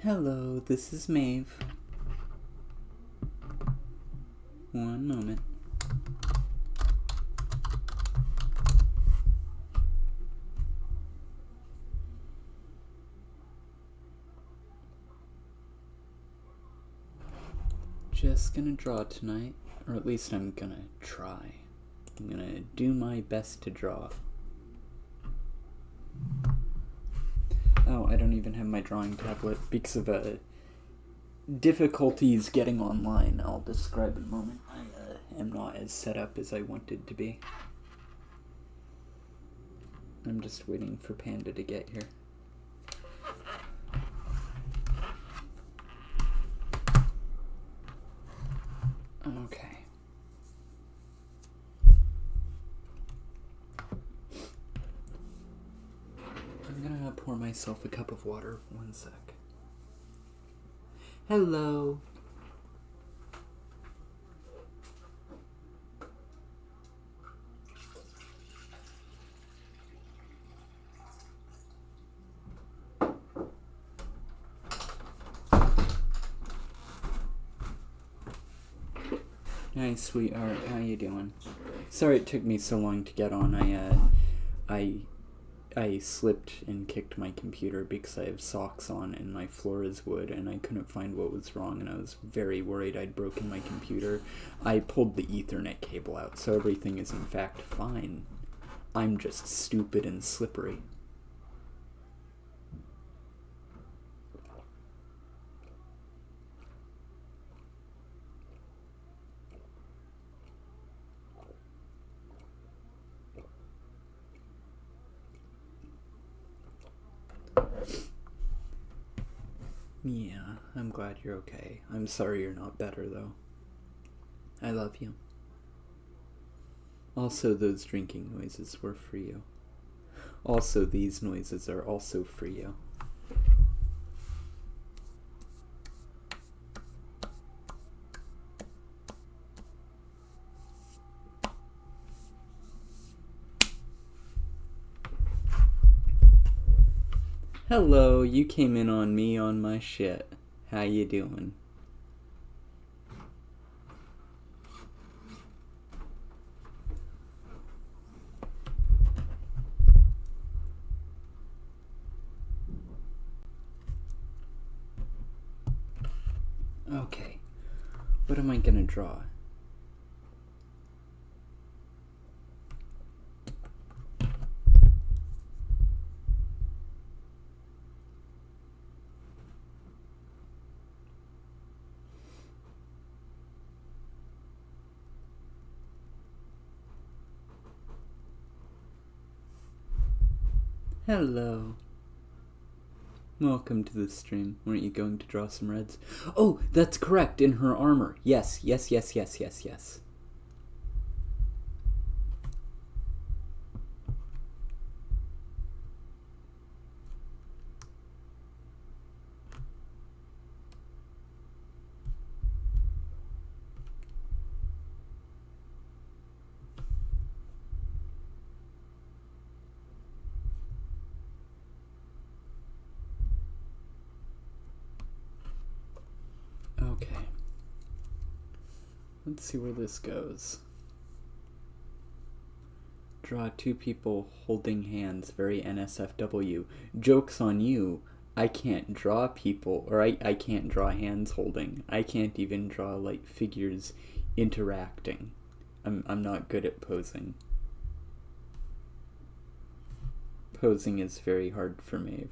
Hello, this is Maeve. One moment. Just gonna draw tonight, or at least I'm gonna try. I'm gonna do my best to draw. Oh, I don't even have my drawing tablet because of difficulties getting online. I'll describe in a moment. I am not as set up as I wanted to be. I'm just waiting for Panda to get here. Okay. I'm gonna pour myself a cup of water. One sec. Hello. Hi, sweetheart. How you doing? Sorry it took me so long to get on. I slipped and kicked my computer because I have socks on and my floor is wood and I couldn't find what was wrong and I was very worried I'd broken my computer. I pulled the Ethernet cable out, so everything is in fact fine. I'm just stupid and slippery. Yeah, I'm glad you're okay. I'm sorry you're not better, though. I love you. Also, those drinking noises were for you. Also, these noises are also for you. Hello, you came in on me on my shit. How you doing? Okay, what am I gonna draw? Hello. Welcome to the stream. Weren't you going to draw some reds? Oh, that's correct, in her armor. Yes. Okay. Let's see where this goes. Draw two people holding hands, very NSFW. Joke's on you. I can't draw people, or I can't draw hands holding. I can't even draw, like, figures interacting. I'm not good at posing. Posing is very hard for Maeve.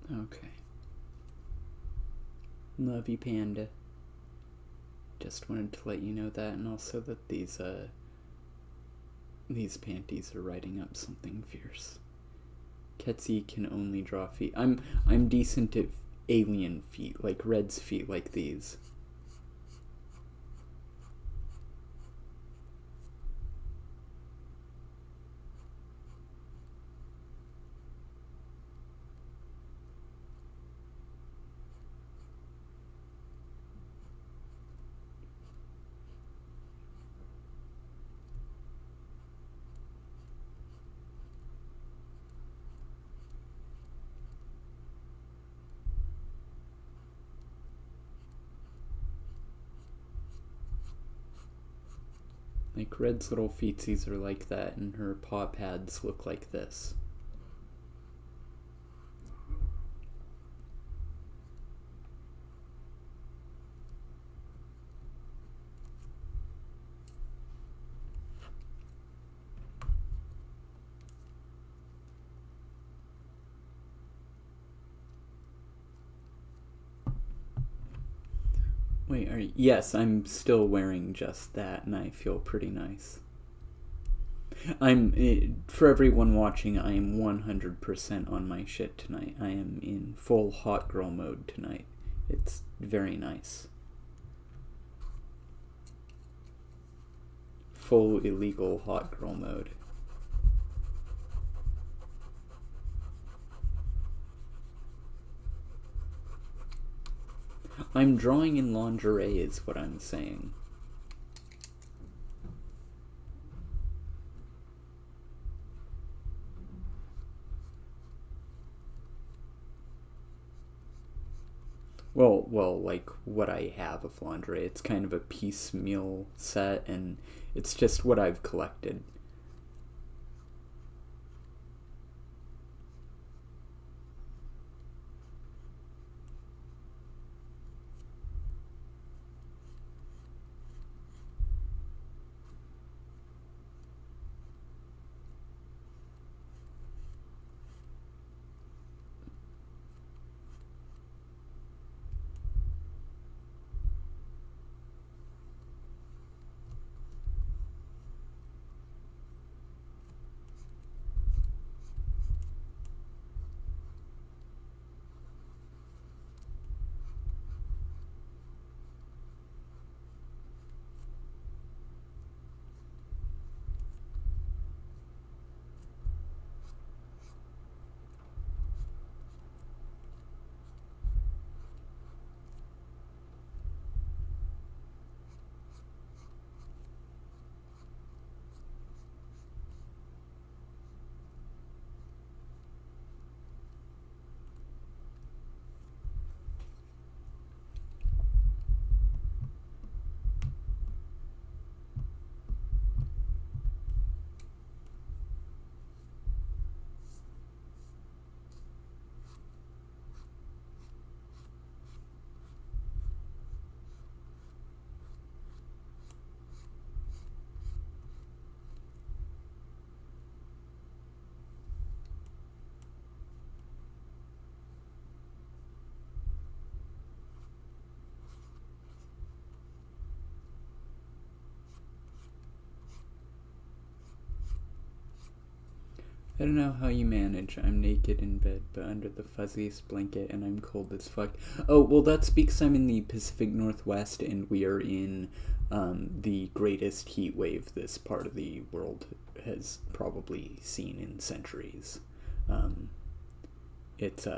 Okay. Love you, Panda. Just wanted to let you know that, and also that these panties are writing up something fierce. Ketsi can only draw feet. I'm decent at alien feet, like Red's feet, like these. Like Red's little feetsies are like that, and her paw pads look like this. Wait, yes, I'm still wearing just that, and I feel pretty nice. For everyone watching, I am 100% on my shit tonight. I am in full hot girl mode tonight. It's very nice. Full illegal hot girl mode. I'm drawing in lingerie is what I'm saying. Well, like what I have of lingerie. It's kind of a piecemeal set, and it's just what I've collected. I don't know how you manage. I'm naked in bed, but under the fuzziest blanket, and I'm cold as fuck. Oh, well, that's because I'm in the Pacific Northwest, and we are in the greatest heat wave this part of the world has probably seen in centuries. It's,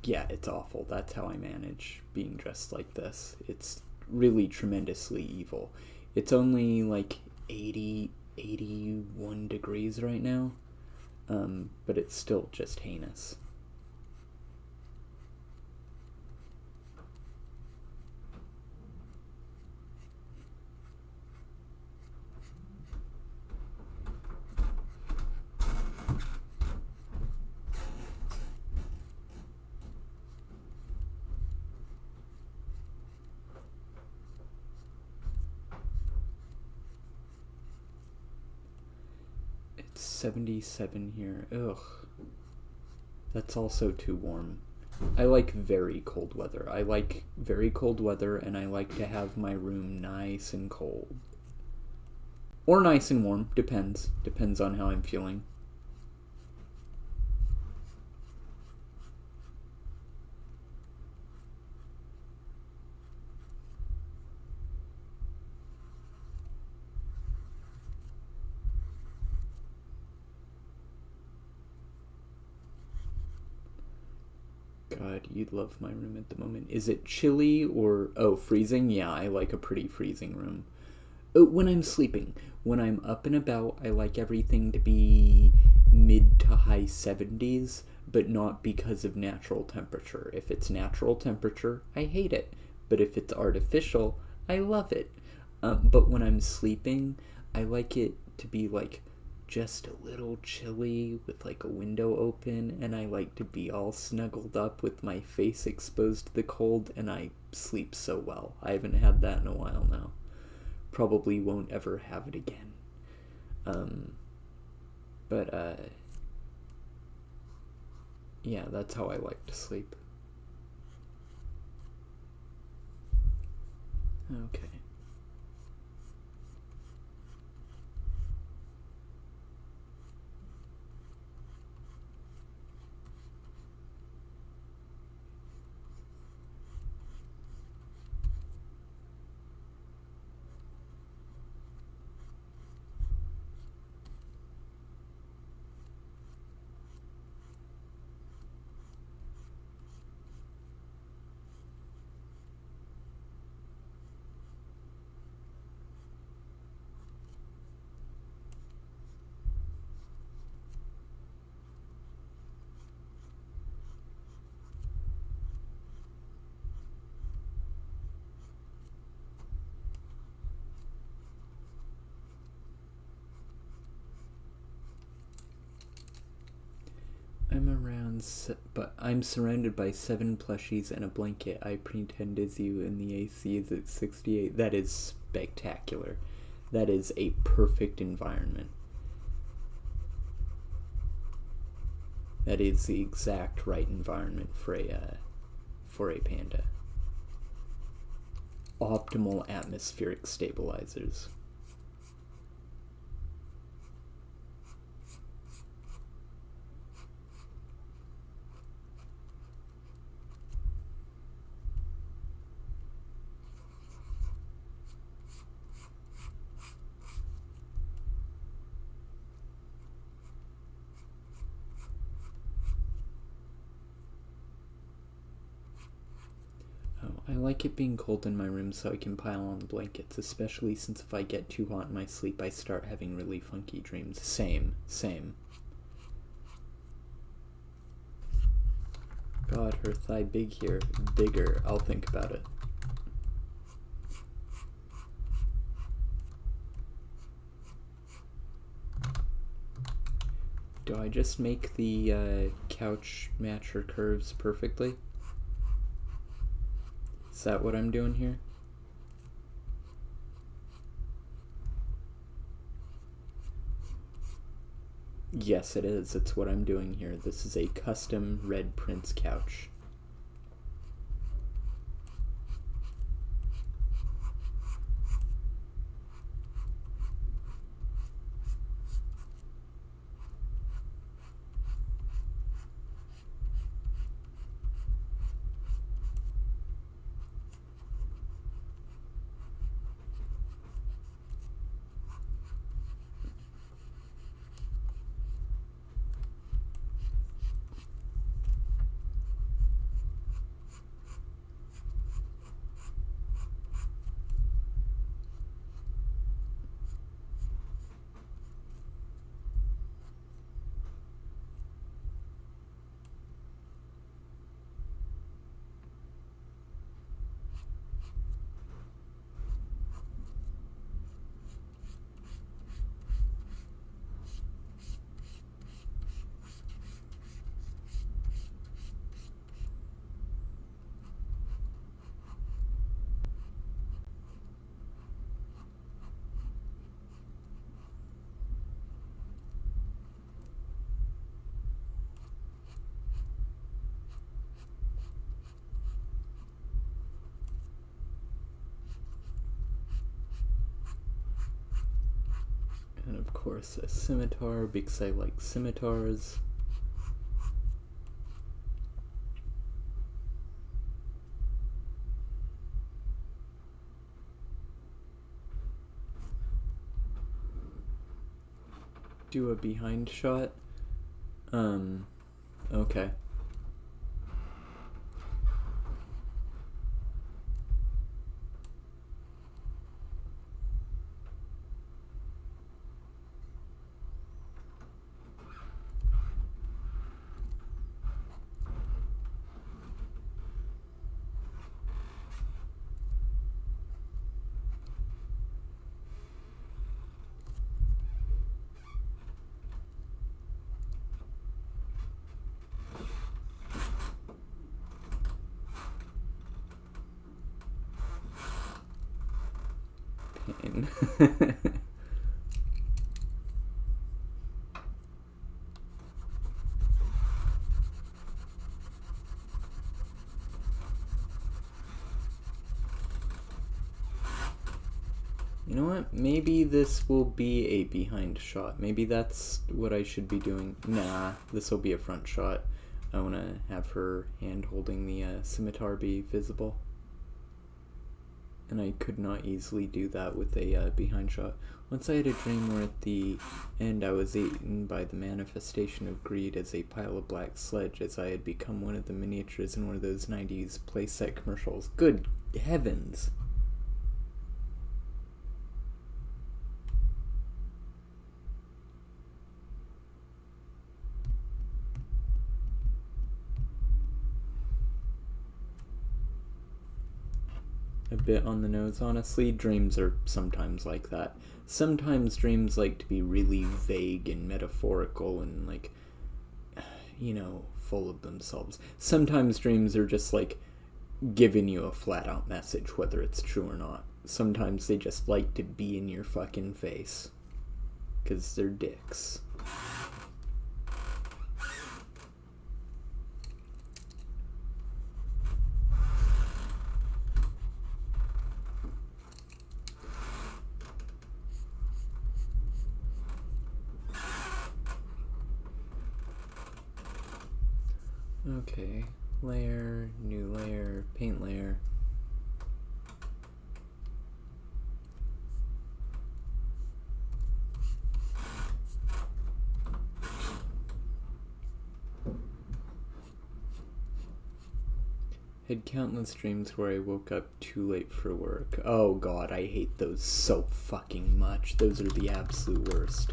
yeah, it's awful. That's how I manage being dressed like this. It's really tremendously evil. It's only like 81 degrees right now, but it's still just heinous. It's 77 here. Ugh. That's also too warm. I like very cold weather. I like very cold weather, and I like to have my room nice and cold. Or nice and warm. Depends. Depends on how I'm feeling. God, you'd love my room at the moment. Is it chilly or... Oh, freezing? Yeah, I like a pretty freezing room. Oh, when I'm sleeping. When I'm up and about, I like everything to be mid to high 70s, but not because of natural temperature. If it's natural temperature, I hate it. But if it's artificial, I love it. But when I'm sleeping, I like it to be like just a little chilly with like a window open, and I like to be all snuggled up with my face exposed to the cold, and I sleep so well. I haven't had that in a while now. Probably won't ever have it again. But yeah, that's how I like to sleep. Okay. But I'm surrounded by 7 plushies and a blanket. I pretend as you, and the AC is at 68. That is spectacular. That is a perfect environment. That is the exact right environment for a panda. Optimal atmospheric stabilizers. I like it being cold in my room so I can pile on the blankets, especially since if I get too hot in my sleep, I start having really funky dreams. Same. God, her thigh big here. Bigger. I'll think about it. Do I just make the couch match her curves perfectly? Is that what I'm doing here? Yes, it is. It's what I'm doing here. This is a custom Red Prince couch. And of course a scimitar because I like scimitars. Do a behind shot. Okay. pain. You know what? Maybe this will be a behind shot. Maybe that's what I should be doing. Nah, this will be a front shot. I want to have her hand holding the scimitar be visible. And I could not easily do that with a behind shot. Once I had a dream where at the end I was eaten by the manifestation of greed as a pile of black sludge, as I had become one of the miniatures in one of those 90s playset commercials. Good heavens! A bit on the nose, honestly. Dreams are sometimes like that. Sometimes dreams like to be really vague and metaphorical and, like, full of themselves. Sometimes dreams are just, like, giving you a flat out message, whether it's true or not. Sometimes they just like to be in your fucking face. 'Cause they're dicks. Okay, layer, new layer, paint layer. Had countless dreams where I woke up too late for work. Oh god, I hate those so fucking much. Those are the absolute worst.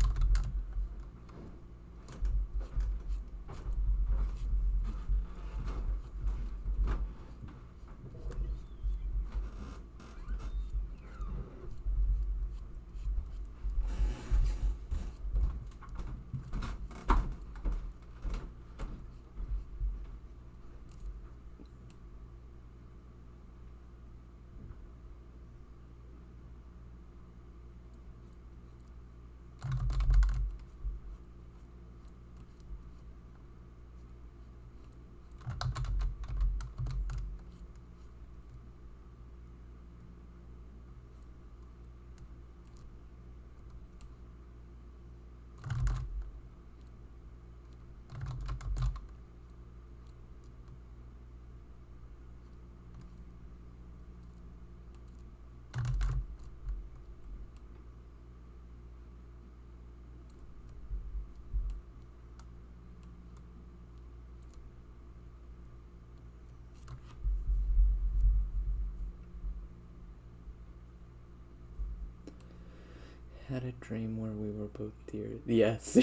Had a dream where we were both deer. Yes.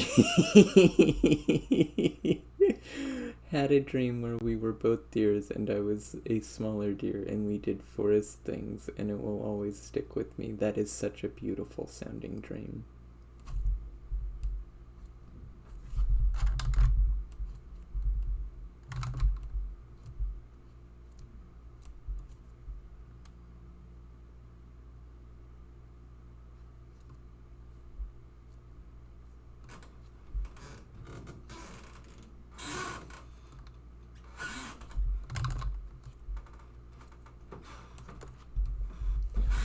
Had a dream where we were both deers and I was a smaller deer and we did forest things and it will always stick with me. That is such a beautiful sounding dream.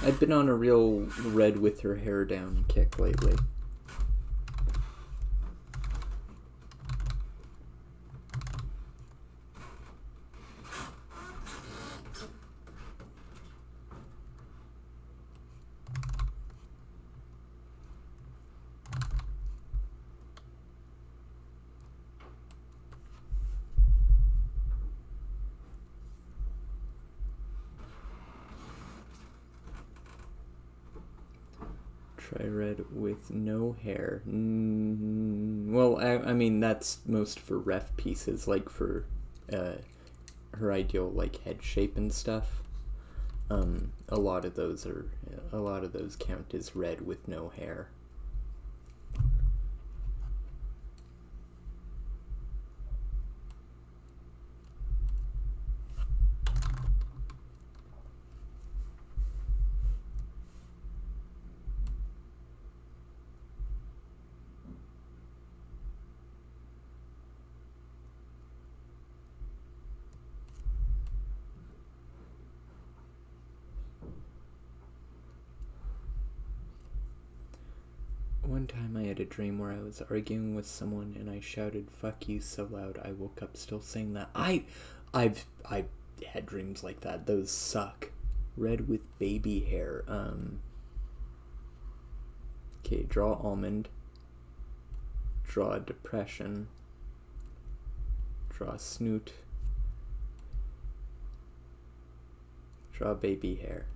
I've been on a real red with her hair down kick lately. Try red with no hair. Well, I mean, that's most for ref pieces, like for her ideal, like, head shape and stuff. A lot of those count as red with no hair. One time I had a dream where I was arguing with someone and I shouted "fuck you" so loud I woke up still saying that. I've had dreams like that. Those suck. Red with baby hair. Okay, draw almond. Draw depression. Draw snoot. Draw baby hair.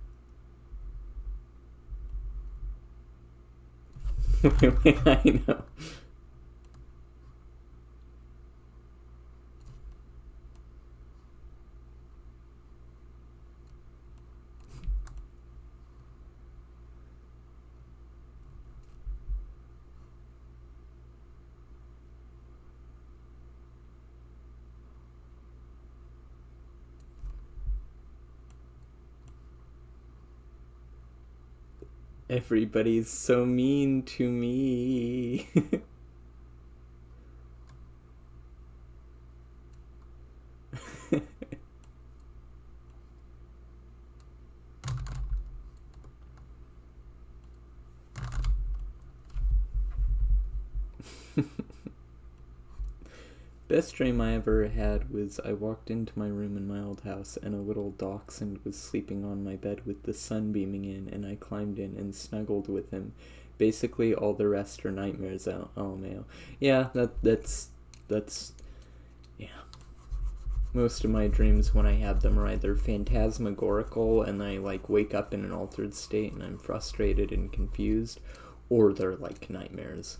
I know. Everybody's so mean to me. Best dream I ever had was I walked into my room in my old house and a little dachshund was sleeping on my bed with the sun beaming in, and I climbed in and snuggled with him. Basically, all the rest are nightmares. Oh man, yeah, that's yeah. Most of my dreams when I have them are either phantasmagorical and I like wake up in an altered state and I'm frustrated and confused, or they're like nightmares.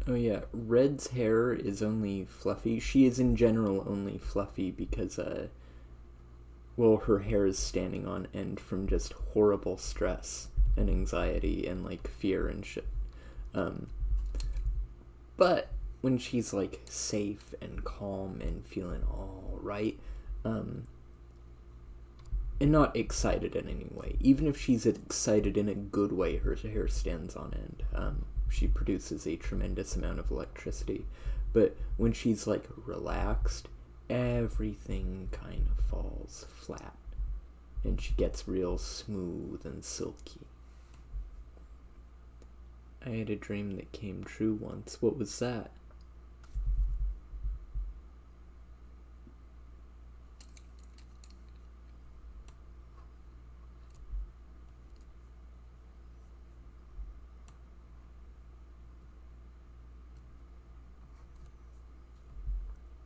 Oh yeah, Red's hair is only fluffy. She is in general only fluffy because well, her hair is standing on end from just horrible stress and anxiety and like fear and shit. Um, but when she's like safe and calm and feeling all right, um, and not excited in any way, even if she's excited in a good way, her hair stands on end. She produces a tremendous amount of electricity. But when she's like relaxed, everything kind of falls flat and she gets real smooth and silky. I had a dream that came true once. What was that?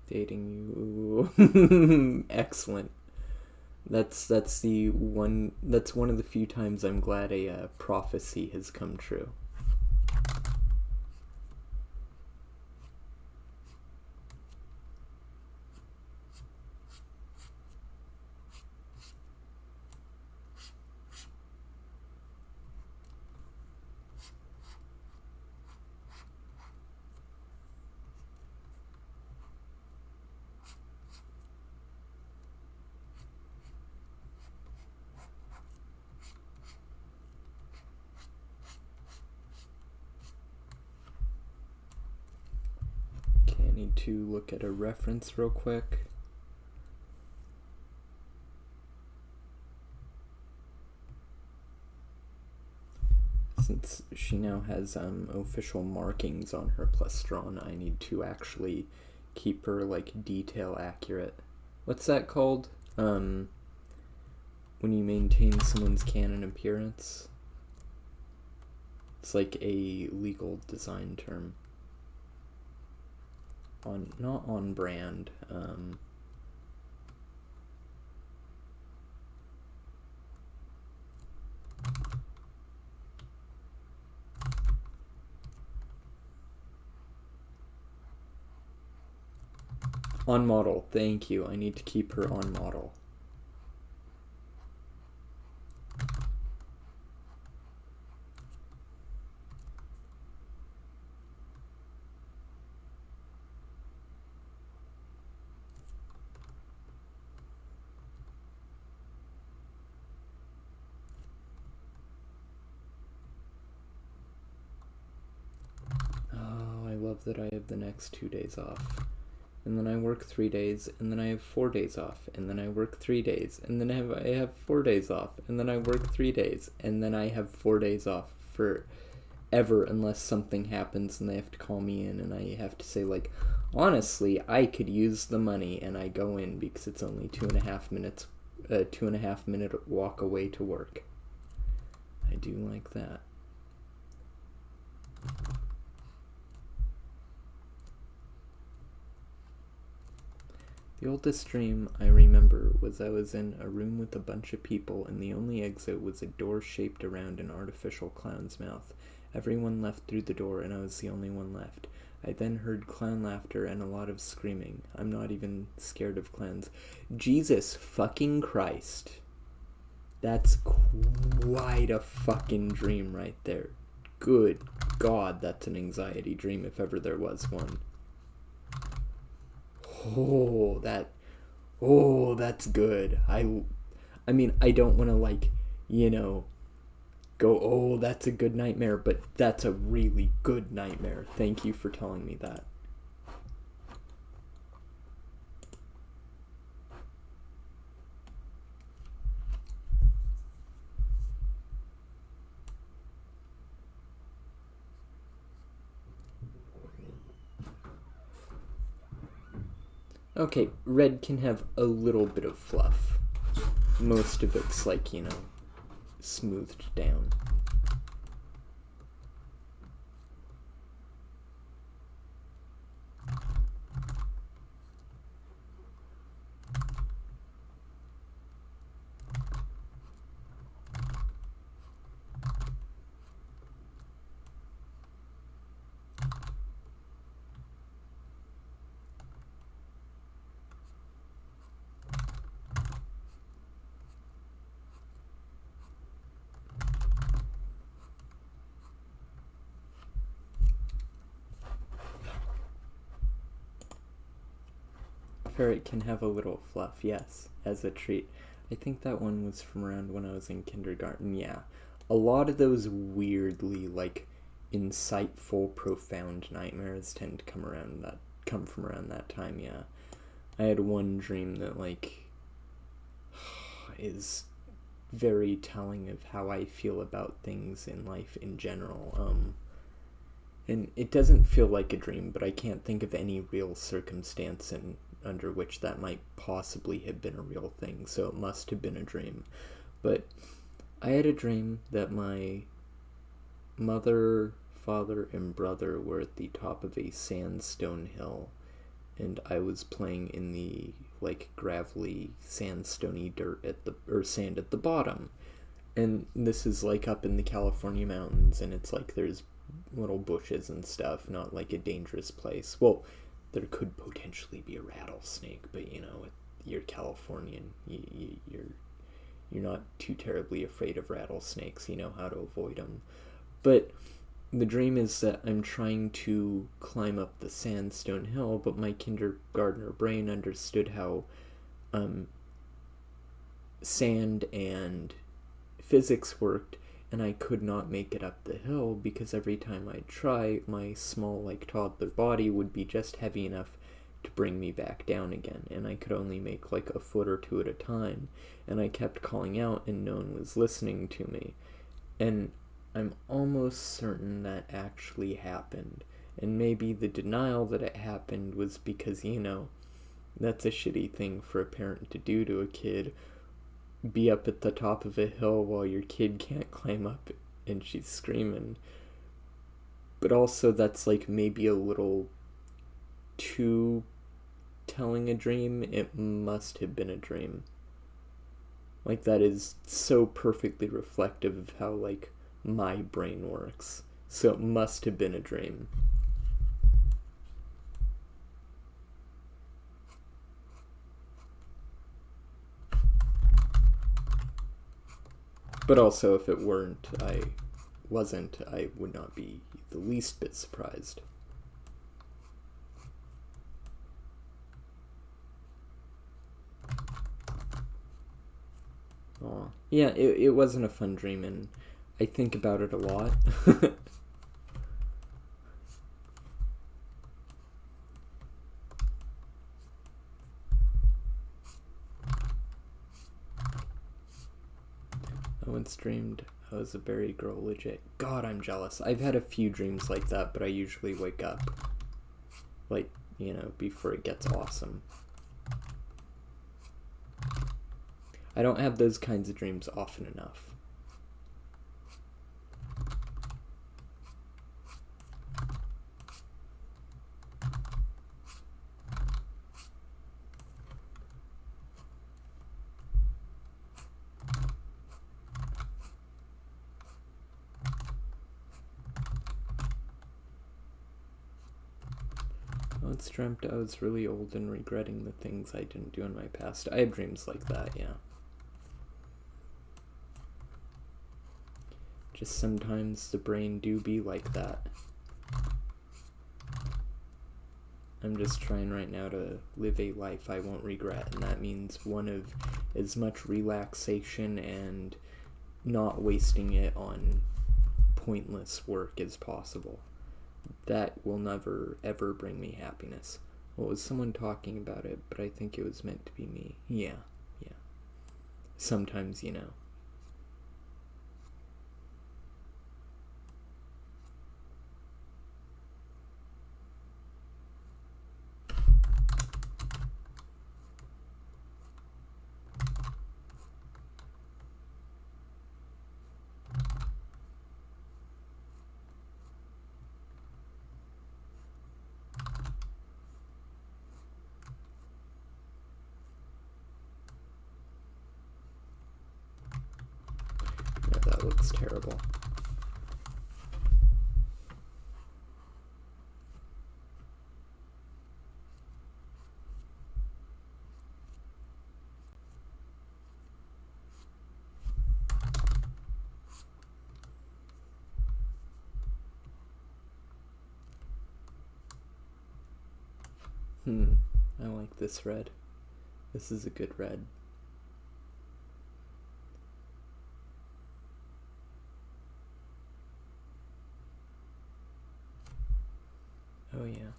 Dating you. Excellent. That's one of the few times I'm glad a prophecy has come true. Okay, I need to look at a reference real quick. Since she now has official markings on her plastron, I need to actually keep her like detail accurate. What's that called? When you maintain someone's canon appearance? It's like a legal design term. Not on brand. On model, thank you. I need to keep her on model. that I have the next 2 days off. And then I work 3 days, and then I have 4 days off, and then I work 3 days, and then I have 4 days off, and then I work 3 days, and then I have 4 days off forever unless something happens and they have to call me in and I have to say, like, honestly, I could use the money, and I go in because it's only 2.5 minutes, 2.5 minute walk away to work. I do like that. The oldest dream I remember was I was in a room with a bunch of people, and the only exit was a door shaped around an artificial clown's mouth. Everyone left through the door, and I was the only one left. I then heard clown laughter and a lot of screaming. I'm not even scared of clowns. Jesus fucking Christ. That's quite a fucking dream right there. Good God, that's an anxiety dream if ever there was one. That's good. I mean, I don't want to, like, go, oh, that's a good nightmare, but that's a really good nightmare. Thank you for telling me that. Okay, red can have a little bit of fluff. Most of it's, like, smoothed down. Ferret can have a little fluff, yes, as a treat. I think that one was from around when I was in kindergarten, yeah. A lot of those weirdly, like, insightful, profound nightmares tend to come from around that time, yeah. I had one dream that, like, is very telling of how I feel about things in life in general. And it doesn't feel like a dream, but I can't think of any real circumstance under which that might possibly have been a real thing, so it must have been a dream. But I had a dream that my mother, father, and brother were at the top of a sandstone hill, and I was playing in the, like, gravelly, sandstony sand at the bottom. And this is, like, up in the California mountains, and it's like there's little bushes and stuff, not like a dangerous place. Well, there could potentially be a rattlesnake, but you're Californian. You're not too terribly afraid of rattlesnakes. You know how to avoid them. But the dream is that I'm trying to climb up the sandstone hill, but my kindergartner brain understood how sand and physics worked, and I could not make it up the hill because every time I'd try, my small, like, toddler body would be just heavy enough to bring me back down again, and I could only make, like, a foot or two at a time, and I kept calling out and no one was listening to me. And I'm almost certain that actually happened, and maybe the denial that it happened was because, that's a shitty thing for a parent to do to a kid. Be up at the top of a hill while your kid can't climb up and she's screaming. But also that's, like, maybe a little too telling a dream. It must have been a dream. Like, that is so perfectly reflective of how, like, my brain works. So it must have been a dream. But also, if it wasn't, I would not be the least bit surprised. Aw. Yeah, it wasn't a fun dream, and I think about it a lot. once dreamed I was a berry girl, legit. God, I'm jealous. I've had a few dreams like that, but I usually wake up, like, you know, before it gets awesome. I don't have those kinds of dreams often enough. I once dreamt I was really old and regretting the things I didn't do in my past. I have dreams like that, yeah. Just sometimes the brain do be like that. I'm just trying right now to live a life I won't regret, and that means one of as much relaxation and not wasting it on pointless work as possible. That will never, ever bring me happiness. Well, it was someone talking about it, but I think it was meant to be me. Yeah. Sometimes, you know. Yeah, that looks terrible. I like this red. This is a good red. Oh yeah.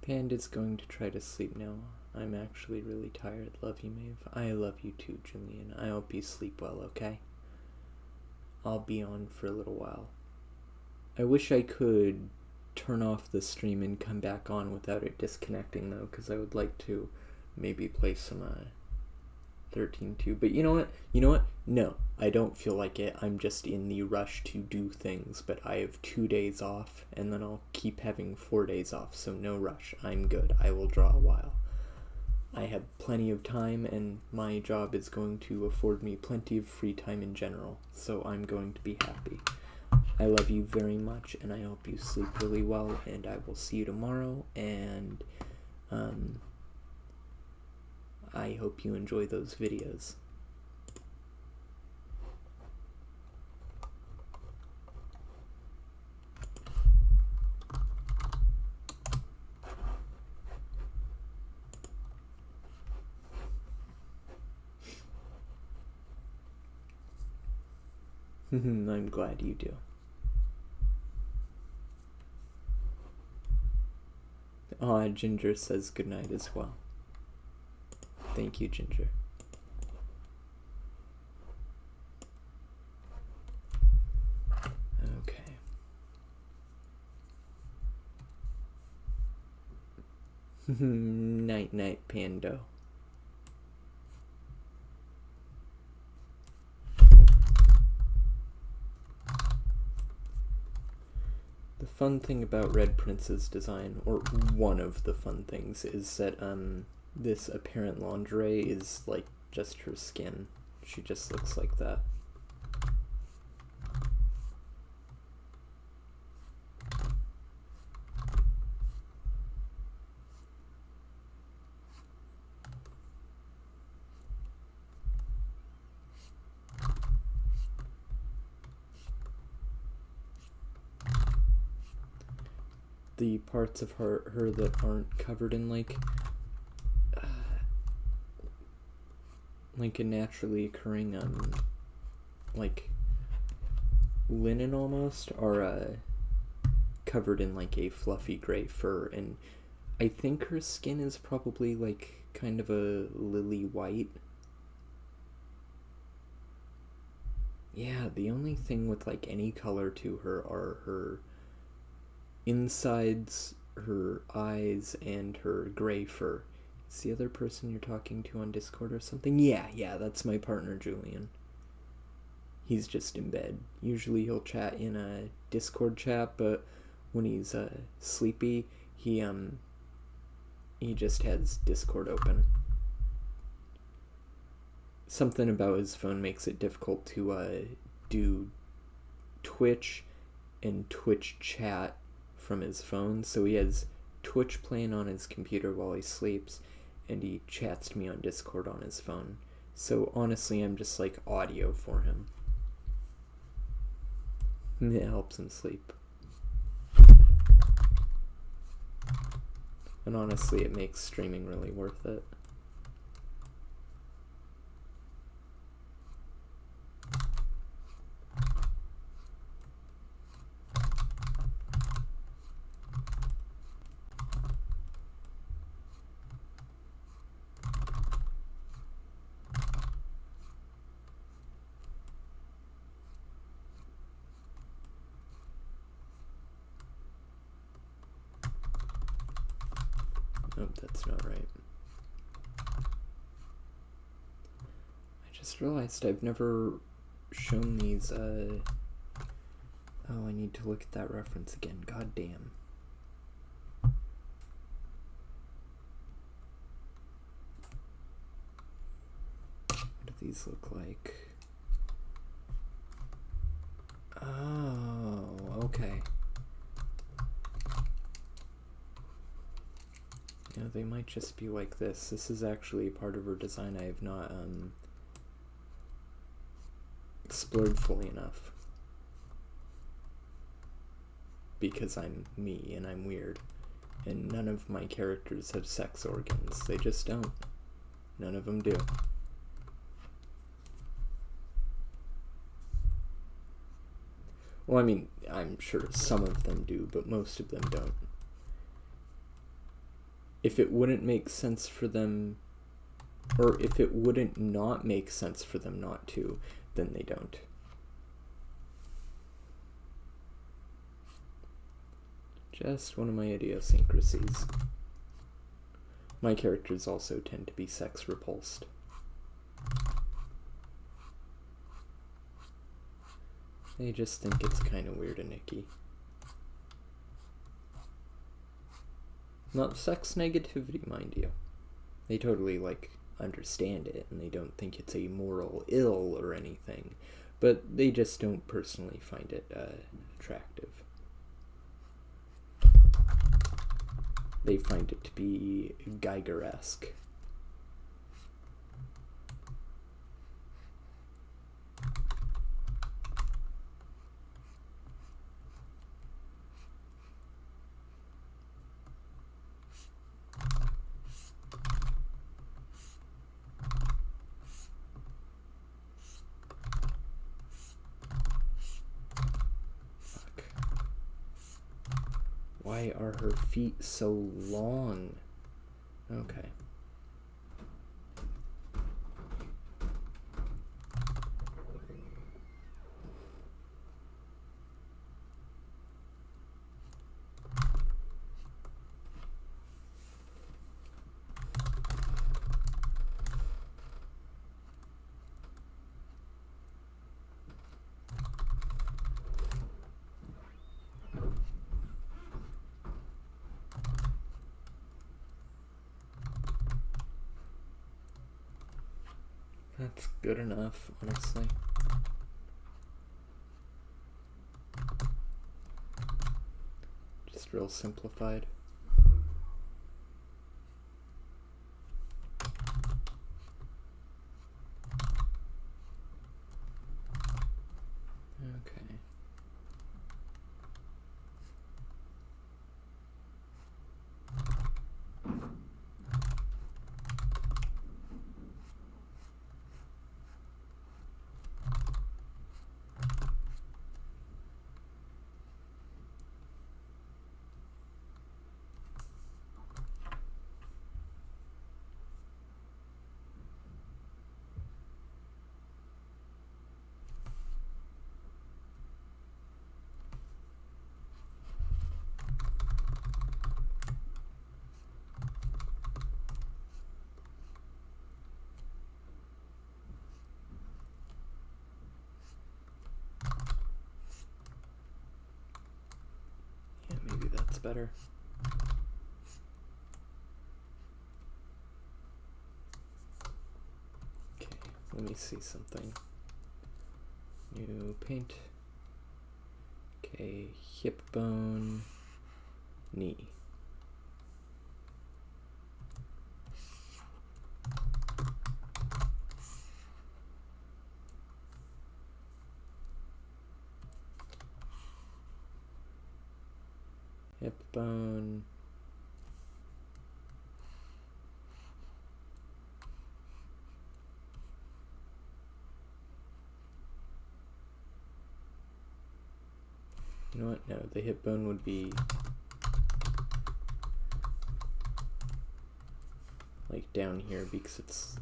Panda's going to try to sleep now. I'm actually really tired. Love you, Maeve. I love you too, Julian. I hope you sleep well, okay? I'll be on for a little while. I wish I could turn off the stream and come back on without it disconnecting, though, because I would like to maybe play some 13-2. But you know what? No, I don't feel like it. I'm just in the rush to do things, but I have 2 days off, and then I'll keep having 4 days off, so no rush. I'm good. I will draw a while. I have plenty of time, and my job is going to afford me plenty of free time in general, so I'm going to be happy. I love you very much, and I hope you sleep really well, and I will see you tomorrow, and I hope you enjoy those videos. I'm glad you do. Ginger says goodnight as well. Thank you, Ginger. Okay. Night night, Pando. The fun thing about Red Prince's design, or one of the fun things, is that this apparent lingerie is like just her skin. She just looks like that. the parts of her that aren't covered in like a naturally occurring like linen almost are covered in like a fluffy gray fur, and I think her skin is probably like kind of a lily white. Yeah, the only thing with like any color to her are her insides, her eyes, and her gray fur. Is the other person you're talking to on Discord or something? Yeah, that's my partner Julian. He's just in bed. Usually he'll chat in a Discord chat, but when he's sleepy, he just has Discord open. Something about his phone makes it difficult to do Twitch and Twitch chat from his phone, so he has Twitch playing on his computer while he sleeps, and he chats to me on Discord on his phone. So honestly, I'm just like audio for him. It helps him sleep. And honestly, it makes streaming really worth it. Nope, that's not right. I just realized I've never shown these, oh, I need to look at that reference again. God damn. What do these look like? Oh, okay. Yeah, they might just be like this. This is actually part of her design I have not explored fully enough. Because I'm me and I'm weird. And none of my characters have sex organs. They just don't. None of them do. Well, I mean, I'm sure some of them do, but most of them don't. If it wouldn't make sense for them, or if it wouldn't not make sense for them not to, then they don't. Just one of my idiosyncrasies. My characters also tend to be sex repulsed. They just think it's kind of weird and icky. Not sex negativity, mind you. They totally, like, understand it, and they don't think it's a moral ill or anything, but they just don't personally find it attractive. They find it to be Geiger-esque. Why are her feet so long? Okay. That's good enough, honestly. Just real simplified. Okay. better. Okay, let me see something. New paint. Okay, hip bone, knee. Hip bone. You know what? No, the hip bone would be like down here because it's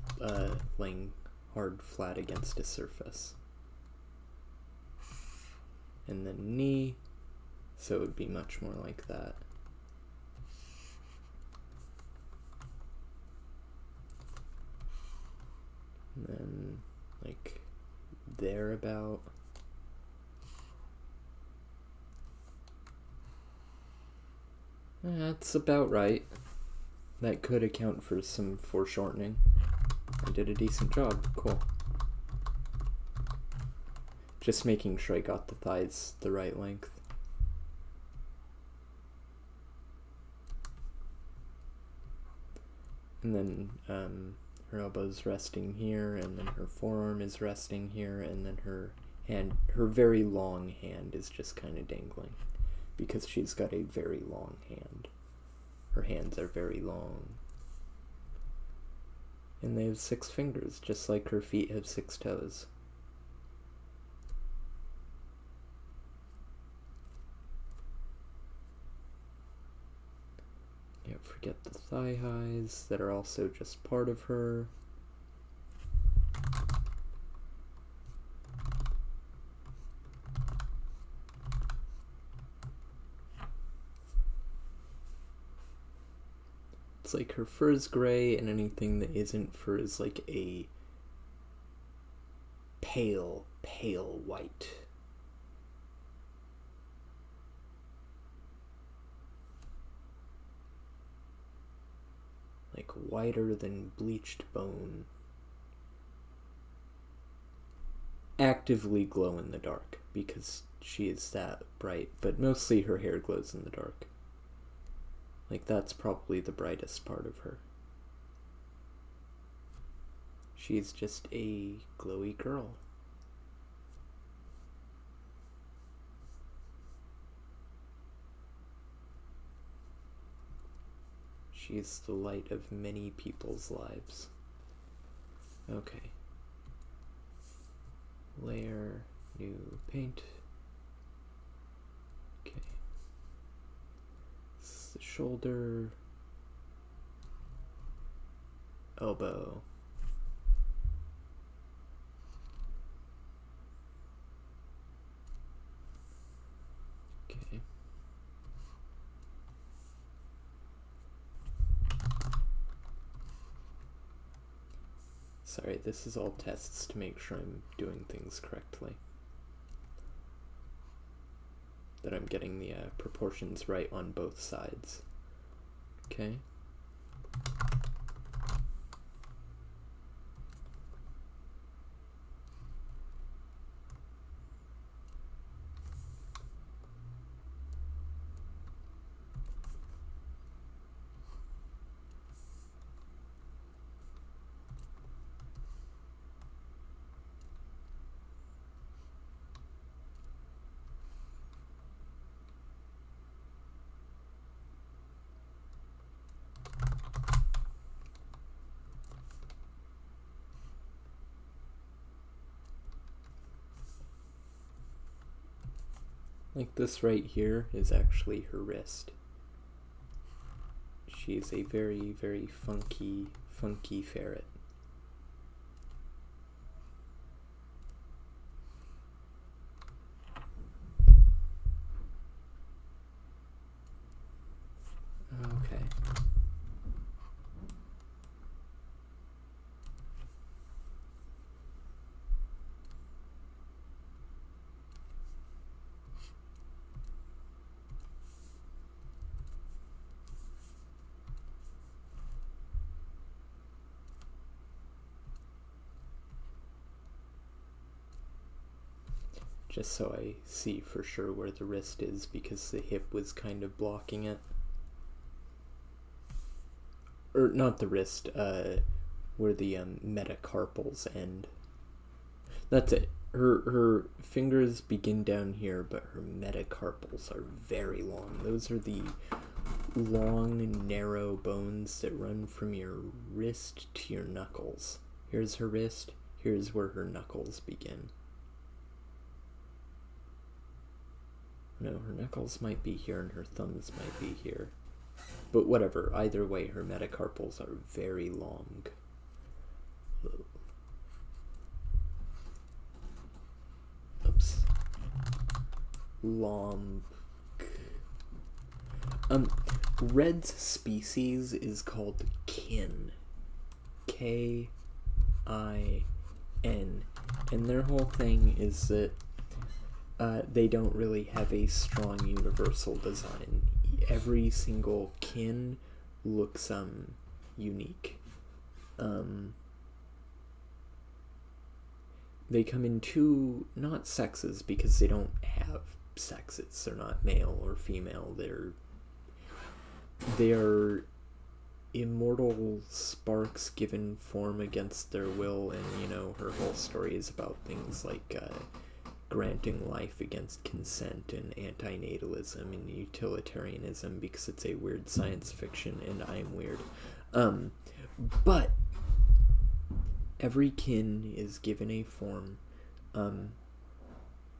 laying hard flat against a surface. And then knee, so it would be much more like that. And then like thereabout. That's about right. That could account for some foreshortening. I did a decent job. Cool. Just making sure I got the thighs the right length. And then her elbow's resting here, and then her forearm is resting here, and then her hand, her very long hand is just kind of dangling because she's got a very long hand. Her hands are very long. And they have 6 fingers, just like her feet have 6 toes. Yeah, forget the thigh highs that are also just part of her. It's like her fur is gray, and anything that isn't fur is like a pale, pale white. Like whiter than bleached bone. Actively glow in the dark because she is that bright, but mostly her hair glows in the dark. Like that's probably the brightest part of her. She's just a glowy girl. She's the light of many people's lives. Okay. Layer, new paint. Okay. This is the shoulder. Elbow. Okay. Sorry, this is all tests to make sure I'm doing things correctly. That I'm getting the proportions right on both sides. Okay. Like this right here is actually her wrist. She's a very, very funky, funky ferret. Okay. just so I see for sure where the wrist is, because the hip was kind of blocking it. Or not the wrist, where the metacarpals end. That's it. Her fingers begin down here, but her metacarpals are very long. Those are the long, narrow bones that run from your wrist to your knuckles. Here's her wrist. Here's where her knuckles begin. No, her knuckles might be here and her thumbs might be here. But whatever, either way, her metacarpals are very long. Oops. Long. Red's species is called kin. K-I-N. And their whole thing is that they don't really have a strong universal design. Every single kin looks unique. They come in two, not sexes, because they don't have sexes. They're not male or female. They're immortal sparks given form against their will, and her whole story is about things like granting life against consent and antinatalism and utilitarianism, because it's a weird science fiction and I'm weird. But every kin is given a form, and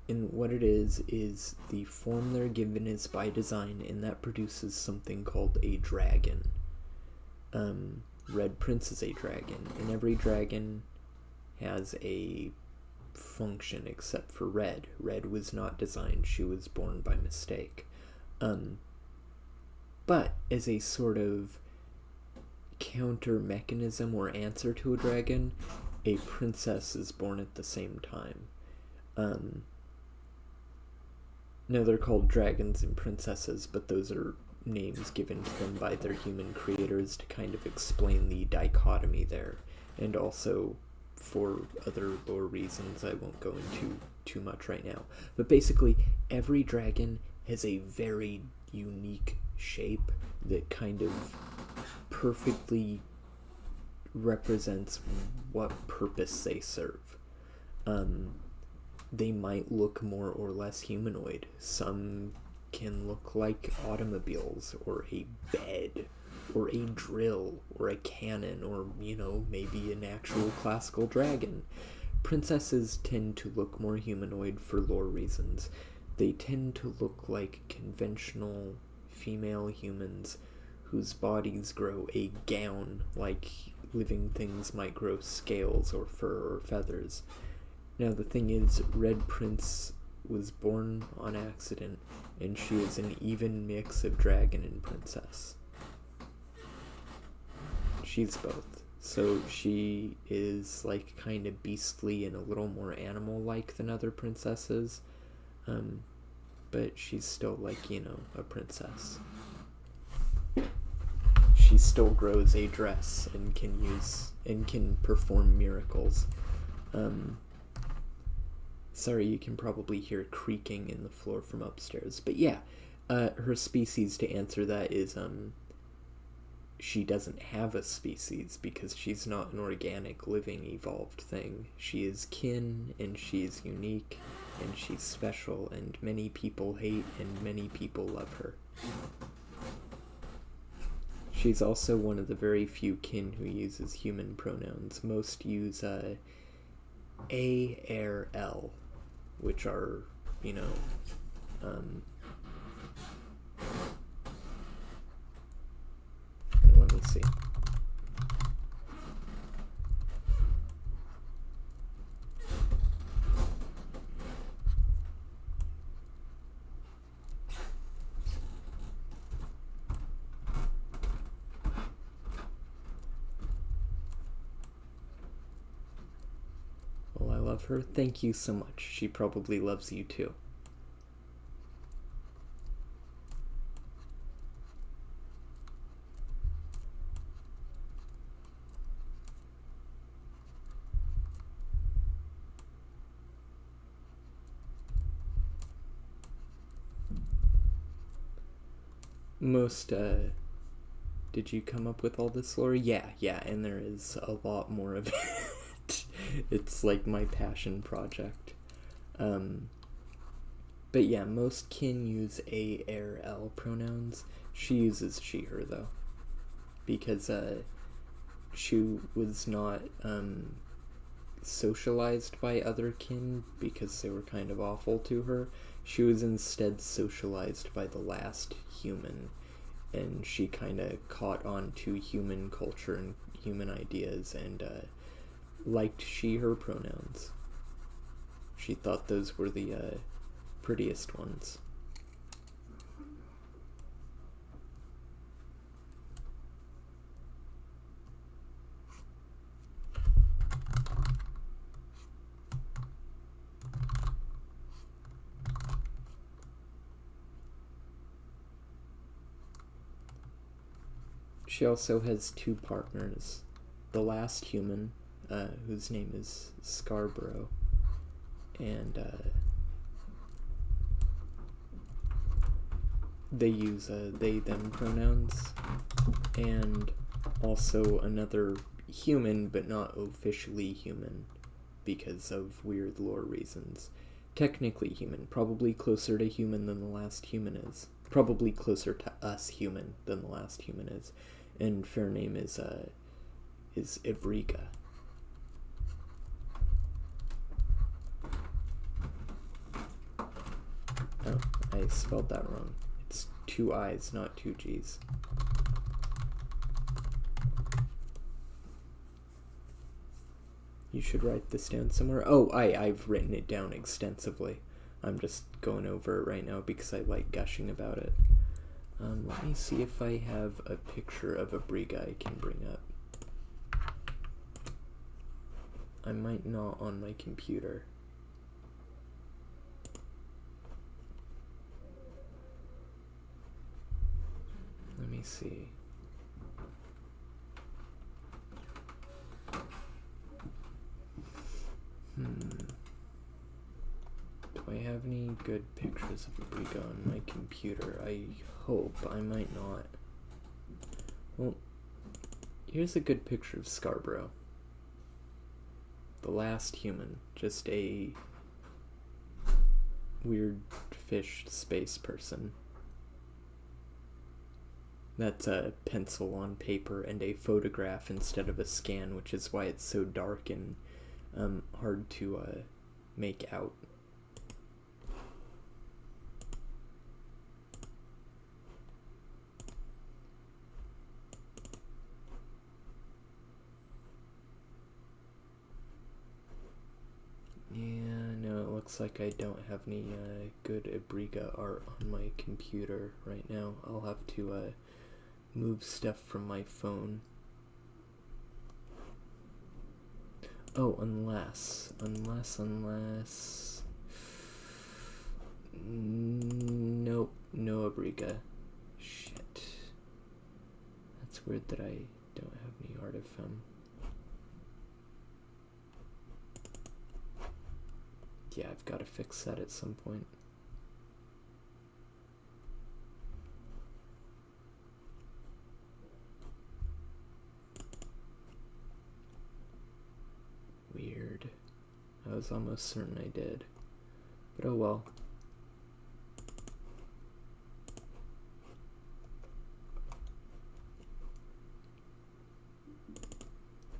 what it is the form they're given is by design, and that produces something called a dragon. Red Prince is a dragon, and every dragon has a function except for Red. Red was not designed, she was born by mistake. But as a sort of counter mechanism or answer to a dragon, a princess is born at the same time. No, they're called dragons and princesses, but those are names given to them by their human creators to kind of explain the dichotomy there, and also for other lore reasons I won't go into too much right now. But basically, every dragon has a very unique shape that kind of perfectly represents what purpose they serve. They might look more or less humanoid. Some can look like automobiles, or a bed, or a drill, or a cannon, or, maybe an actual classical dragon. Princesses tend to look more humanoid for lore reasons. They tend to look like conventional female humans whose bodies grow a gown like living things might grow scales or fur or feathers. Now the thing is, Red Prince was born on accident, and she is an even mix of dragon and princess. She's both. So she is like kind of beastly and a little more animal-like than other princesses, but she's still like, a princess. She still grows a dress and can perform miracles. Sorry, you can probably hear creaking in the floor from upstairs. But yeah, her species, to answer that, is she doesn't have a species because she's not an organic, living, evolved thing. She is kin, and she is unique, and she's special, and many people hate and many people love her. She's also one of the very few kin who uses human pronouns. Most use A, R, L, which are, let me see. Well, I love her. Thank you so much. She probably loves you too. Most, did you come up with all this lore? Yeah, and there is a lot more of it. It's like my passion project. But yeah, most kin use A, er, L pronouns. She uses she, her, though. Because, she was not, socialized by other kin because they were kind of awful to her. She was instead socialized by the last human, and she kind of caught on to human culture and human ideas and liked she, her pronouns. She thought those were the prettiest ones. She also has two partners. The last human, whose name is Scarborough, and they use they, them pronouns, and also another human, but not officially human, because of weird lore reasons. Technically human, probably closer to human than the last human is. Probably closer to us human than the last human is. And fair name is Ibriga. Oh, I spelled that wrong. It's 2 I's, not 2 G's. You should write this down somewhere. Oh, I've written it down extensively. I'm just going over it right now because I like gushing about it. Let me see if I have a picture of Ibriga I can bring up. I might not on my computer. Let me see. Do I have any good pictures of Ibriga on my computer? I hope. I might not. Well, here's a good picture of Scarborough. The last human. Just a weird fish space person. That's a pencil on paper and a photograph instead of a scan, which is why it's so dark and hard to make out. Looks like I don't have any good Ibriga art on my computer right now. I'll have to move stuff from my phone. Oh, unless... Nope, no Ibriga. Shit. That's weird that I don't have any art of him. Yeah, I've got to fix that at some point. Weird. I was almost certain I did. But oh well.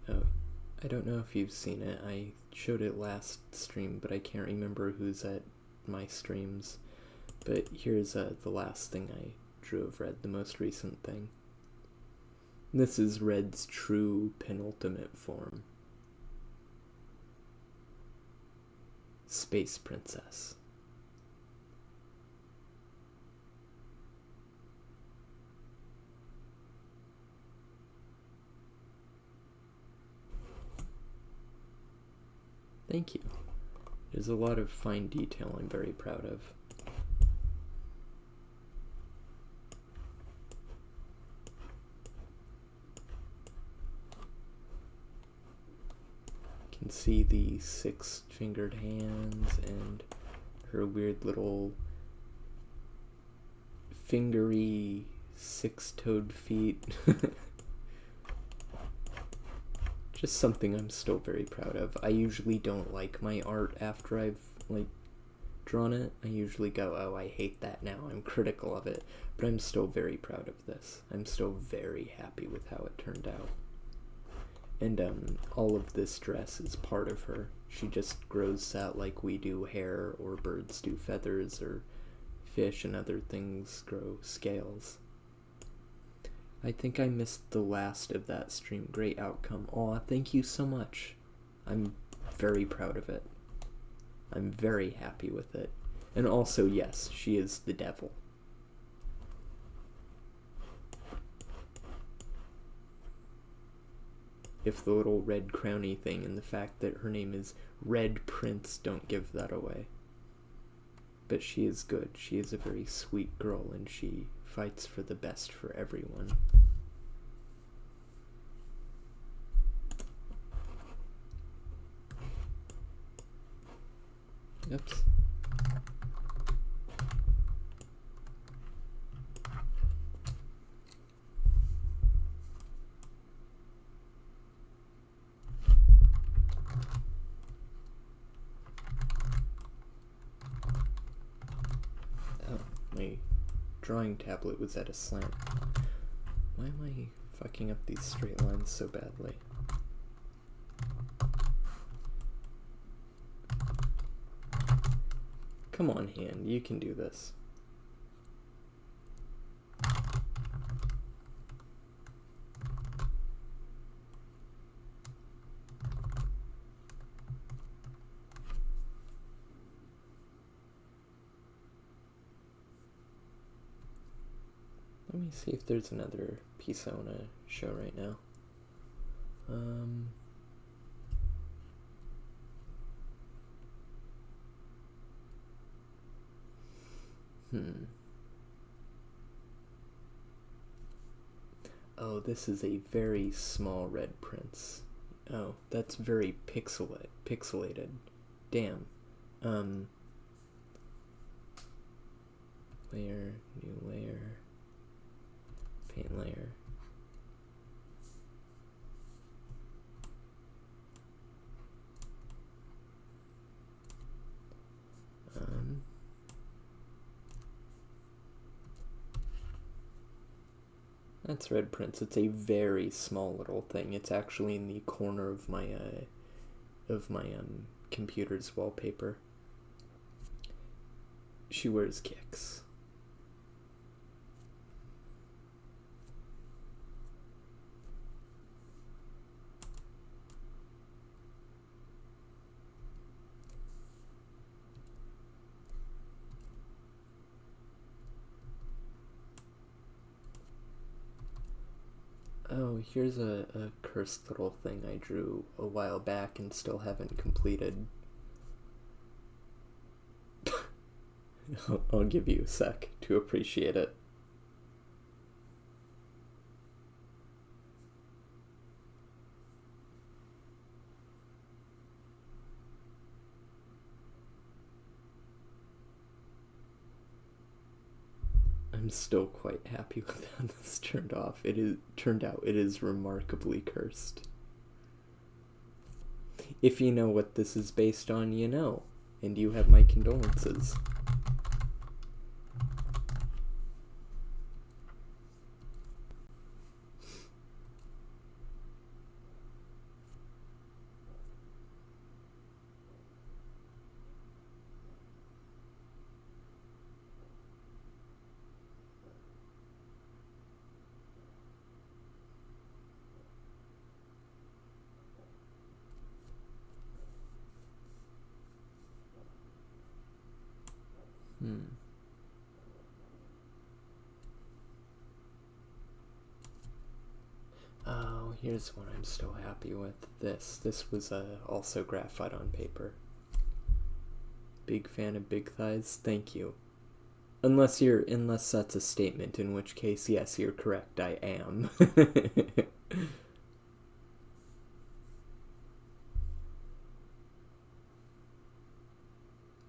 Oh, I don't know if you've seen it. I showed it last stream, but I can't remember who's at my streams. But here's the last thing I drew of Red, the most recent thing. This is Red's true penultimate form. Space Princess. Thank you. There's a lot of fine detail I'm very proud of. You can see the 6-fingered hands and her weird little fingery 6-toed feet. Just something I'm still very proud of. I usually don't like my art after I've, like, drawn it. I usually go, oh, I hate that now. I'm critical of it. But I'm still very proud of this. I'm still very happy with how it turned out. And all of this dress is part of her. She just grows out like we do hair, or birds do feathers, or fish and other things grow scales. I think I missed the last of that stream. Great outcome. Aw, thank you so much. I'm very proud of it. I'm very happy with it. And also, yes, she is the devil. If the little red crowny thing and the fact that her name is Red Prince don't give that away. But she is good. She is a very sweet girl, and she fights for the best for everyone. Oops. Oh, my drawing tablet was at a slant. Why am I fucking up these straight lines so badly? Come on, hand, you can do this. Let me see if there's another piece I want to show right now. Oh, this is a very small red prince. Oh, that's very pixelated. Damn. Layer, new layer, paint layer. That's Red Prince. It's a very small little thing. It's actually in the corner of my computer's wallpaper. She wears kicks. Oh, here's a cursed little thing I drew a while back and still haven't completed. I'll give you a sec to appreciate it. I'm still quite happy with how this turned out. It is remarkably cursed. If you know what this is based on, you know, and you have my condolences. Oh, here's one I'm still happy with. This was also graphite on paper. Big fan of big thighs. Thank you. Unless that's a statement, in which case, yes, you're correct. I am.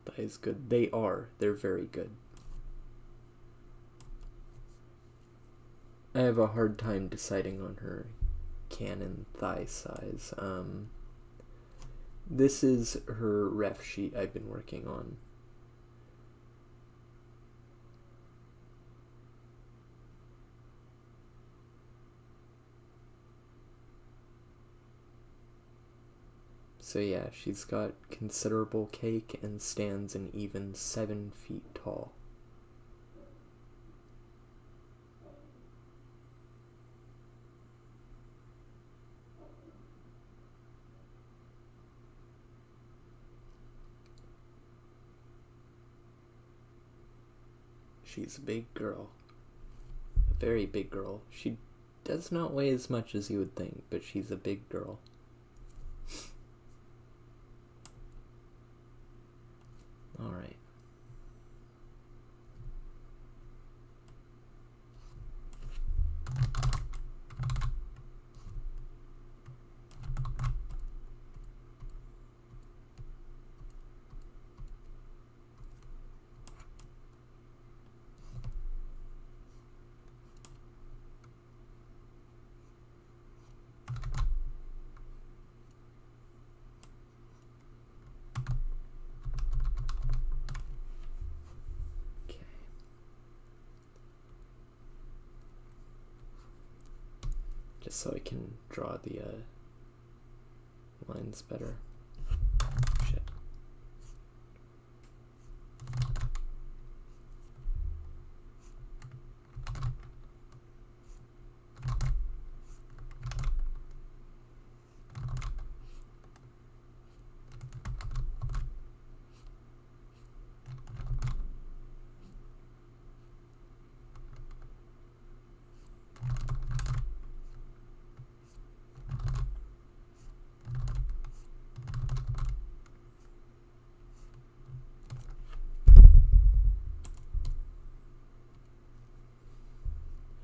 Thighs good. They are. They're very good. I have a hard time deciding on her canon thigh size. This is her ref sheet I've been working on. So yeah, she's got considerable cake and stands an even 7 feet tall. She's a big girl. A very big girl. She does not weigh as much as you would think, but she's a big girl. Alright. Just so I can draw the lines better. Shit.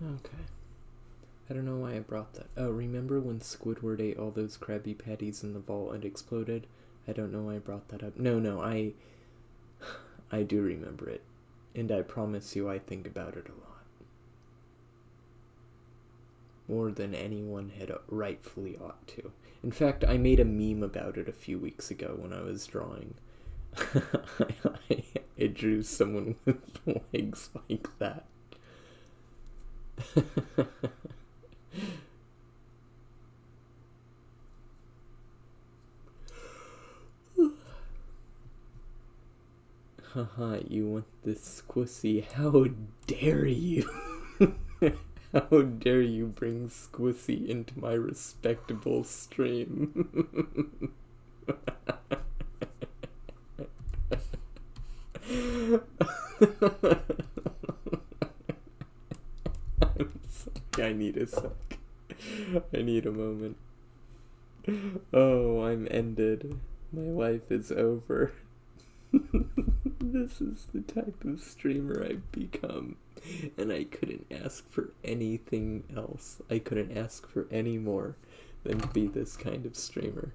Okay. I don't know why I brought that. Oh, remember when Squidward ate all those Krabby Patties in the vault and exploded? I don't know why I brought that up. No, I do remember it. And I promise you I think about it a lot. More than anyone had rightfully ought to. In fact, I made a meme about it a few weeks ago when I was drawing. I drew someone with legs like that. Haha, you want this squissy? How dare you? How dare you bring Squissy into my respectable stream? I'm sorry, I need a sec. I need a moment. Oh, I'm ended. My life is over. This is the type of streamer I've become, and I couldn't ask for anything else. I couldn't ask for any more than to be this kind of streamer.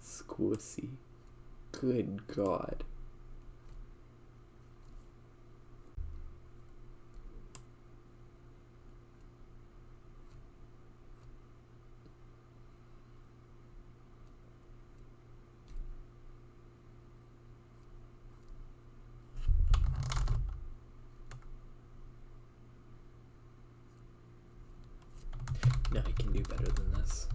Squissy. Good God. No, I can do better than this.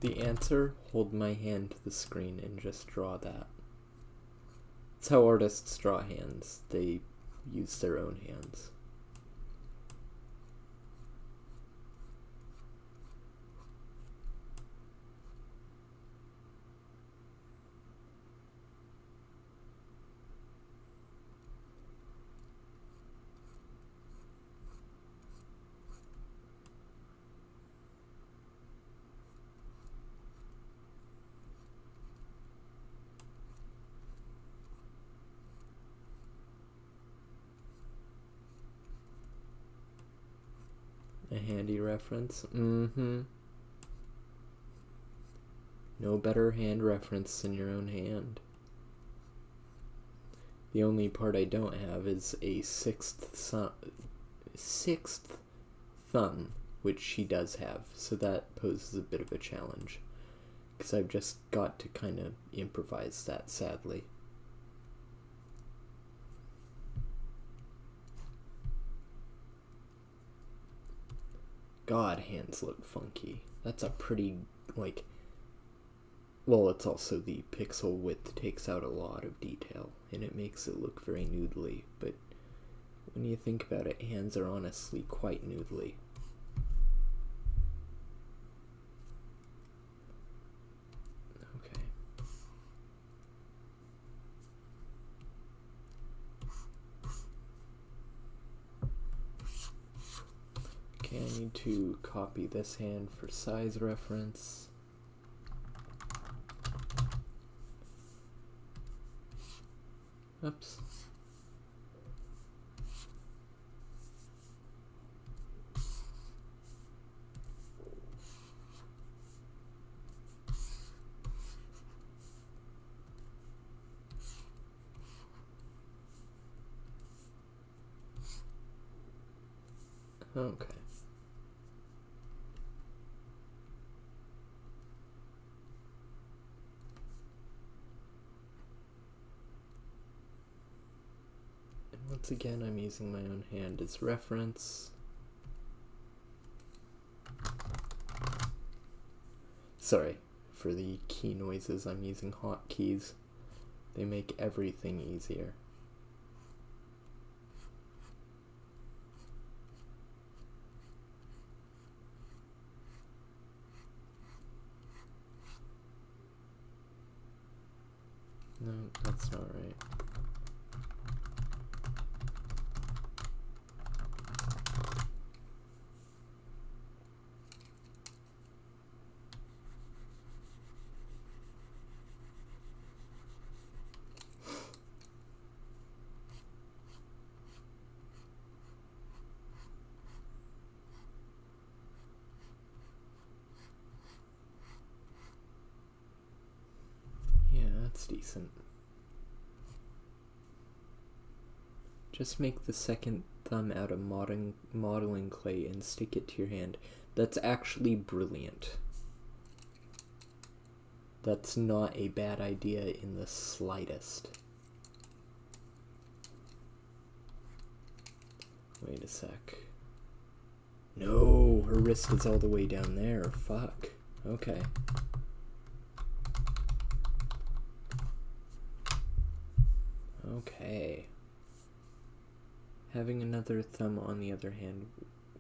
The answer, hold my hand to the screen and just draw that. That's how artists draw hands. They use their own hands. A handy reference? Mm-hmm. No better hand reference than your own hand. The only part I don't have is a sixth thumb, which she does have, so that poses a bit of a challenge. Because I've just got to kind of improvise that, sadly. God, hands look funky. That's a pretty, like... Well, it's also the pixel width takes out a lot of detail, and it makes it look very noodly, but when you think about it, hands are honestly quite noodly. Okay. Okay, I need to copy this hand for size reference. Oops. Okay. Once again, I'm using my own hand as reference. Sorry for the key noises, I'm using hotkeys. They make everything easier. No, that's not right. That's decent. Just make the second thumb out of modeling clay and stick it to your hand. That's actually brilliant. That's not a bad idea in the slightest. Wait a sec. No, her wrist is all the way down there. Fuck. Okay. Okay. Having another thumb on the other hand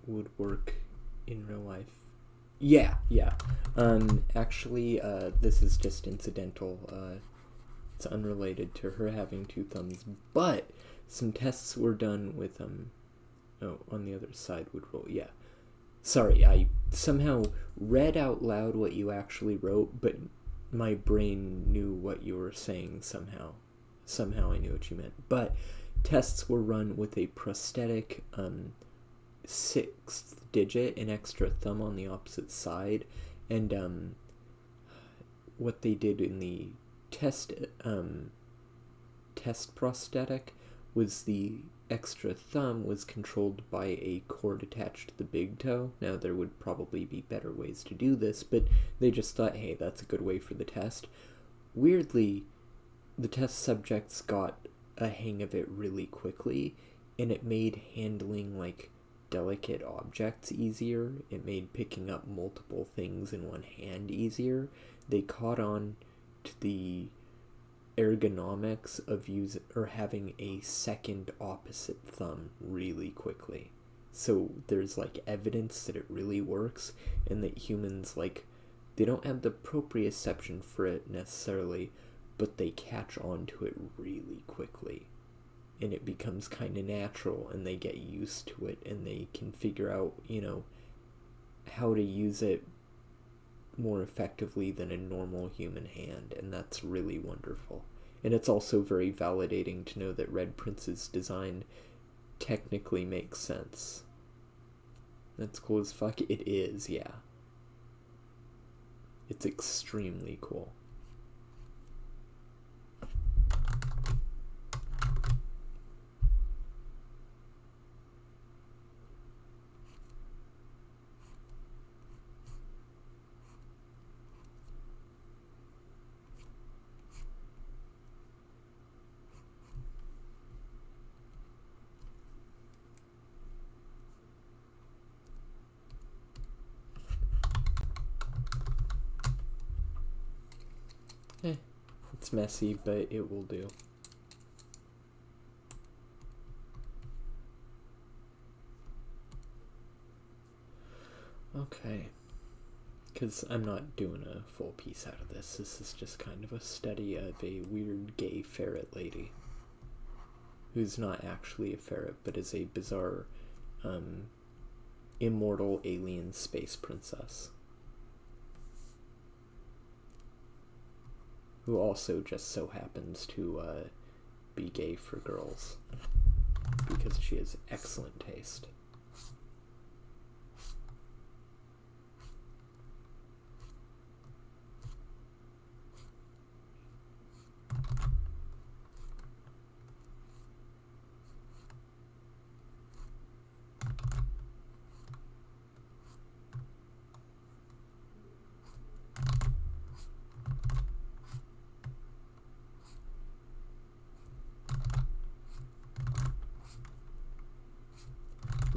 would work in real life. Yeah. Actually, this is just incidental. It's unrelated to her having two thumbs, but some tests were done with, oh, on the other side would roll, yeah. Sorry, I somehow read out loud what you actually wrote, but my brain knew what you were saying somehow. Somehow I knew what you meant. But tests were run with a prosthetic sixth digit, an extra thumb on the opposite side, and what they did in the test prosthetic was the extra thumb was controlled by a cord attached to the big toe. Now, there would probably be better ways to do this, but they just thought, hey, that's a good way for the test. Weirdly, the test subjects got a hang of it really quickly, and it made handling, like, delicate objects easier. It made picking up multiple things in one hand easier. They caught on to the ergonomics of having a second opposite thumb really quickly. So there's, like, evidence that it really works, and that humans, like, they don't have the proprioception for it necessarily, but they catch on to it really quickly, and it becomes kind of natural, and they get used to it, and they can figure out, how to use it more effectively than a normal human hand, and that's really wonderful. And it's also very validating to know that Red Prince's design technically makes sense. That's cool as fuck. It is, yeah. It's extremely cool. It's messy, but it will do. Okay. Because I'm not doing a full piece out of this. This is just kind of a study of a weird gay ferret lady. Who's not actually a ferret, but is a bizarre, immortal alien space princess. Who also just so happens to be gay for girls. Because she has excellent taste.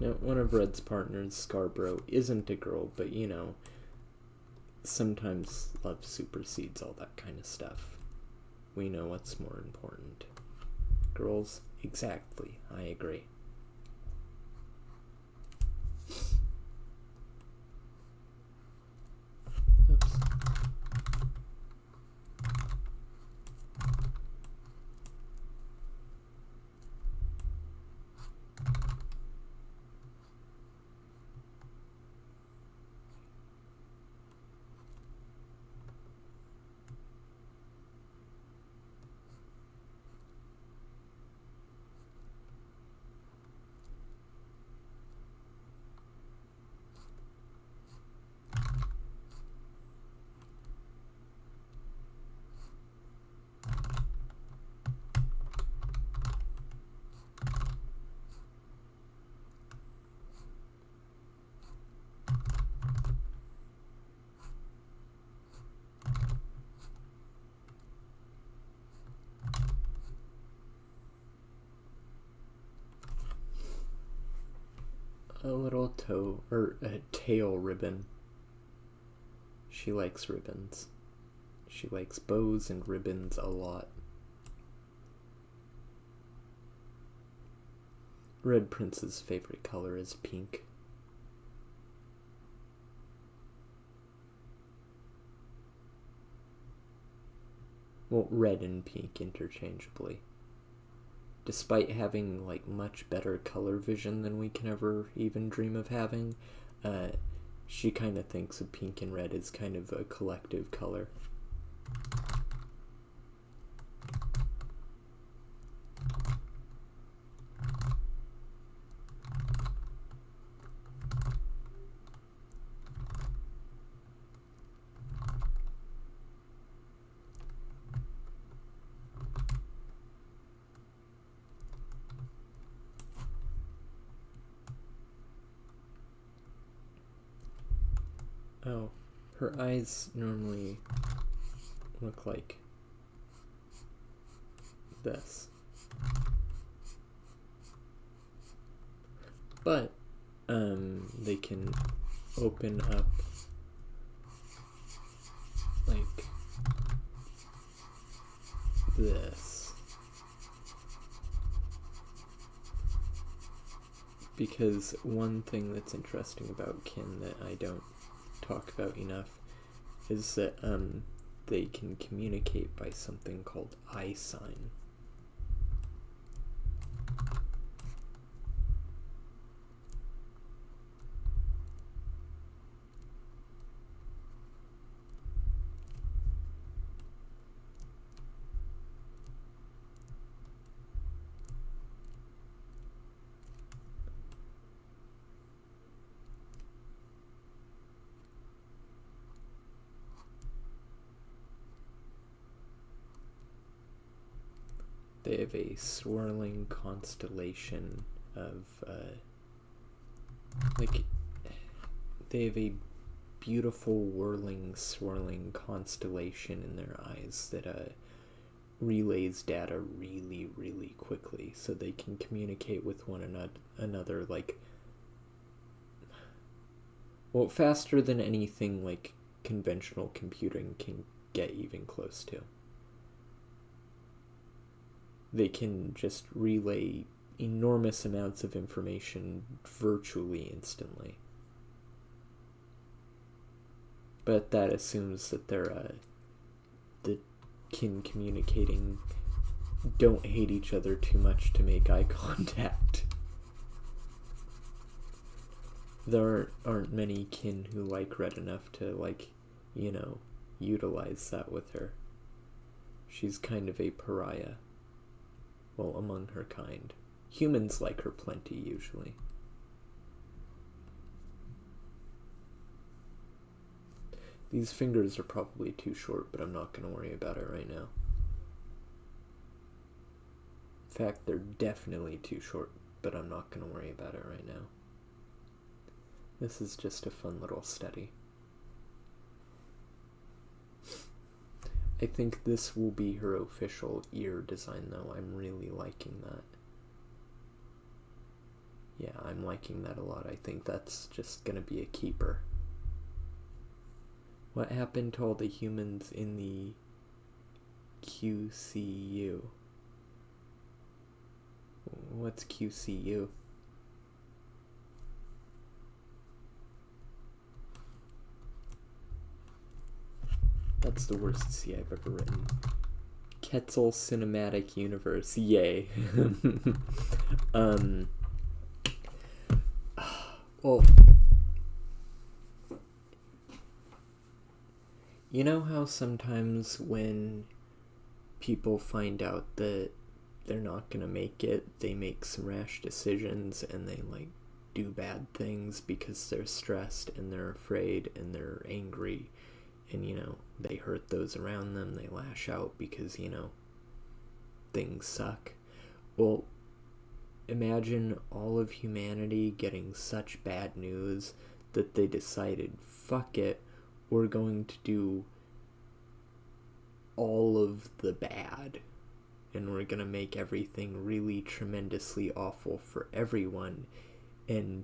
Now, one of Red's partners, Scarborough, isn't a girl, but you know, sometimes love supersedes all that kind of stuff. We know what's more important. Girls? Exactly, I agree. Oops. A little tail ribbon. She likes ribbons. She likes bows and ribbons a lot. Red Prince's favorite color is pink. Well, red and pink interchangeably. Despite having like much better color vision than we can ever even dream of having, she kind of thinks of pink and red as kind of a collective color. Oh, her eyes normally look like this. But, they can open up like this. Because one thing that's interesting about kin that I don't talk about enough is that they can communicate by something called eye sign. They have a swirling constellation of, they have a beautiful whirling, swirling constellation in their eyes that relays data really, really quickly, so they can communicate with one another, faster than anything like conventional computing can get even close to. They can just relay enormous amounts of information virtually instantly. But that assumes that they're the kin communicating don't hate each other too much to make eye contact. There aren't many kin who like Red enough to, utilize that with her. She's kind of a pariah. Well, among her kind. Humans like her plenty, usually. These fingers are probably too short, but I'm not going to worry about it right now. In fact, they're definitely too short, but I'm not going to worry about it right now. This is just a fun little study. I think this will be her official ear design, though. I'm really liking that. Yeah, I'm liking that a lot. I think that's just gonna be a keeper. What happened to all the humans in the QCU? What's QCU? That's the worst C I've ever written. Quetzal Cinematic Universe. Yay. Well, you know how sometimes when people find out that they're not gonna make it, they make some rash decisions and they do bad things because they're stressed and they're afraid and they're angry, and they hurt those around them, they lash out because things suck. Well, imagine all of humanity getting such bad news that they decided, fuck it, we're going to do all of the bad, and we're gonna make everything really tremendously awful for everyone, and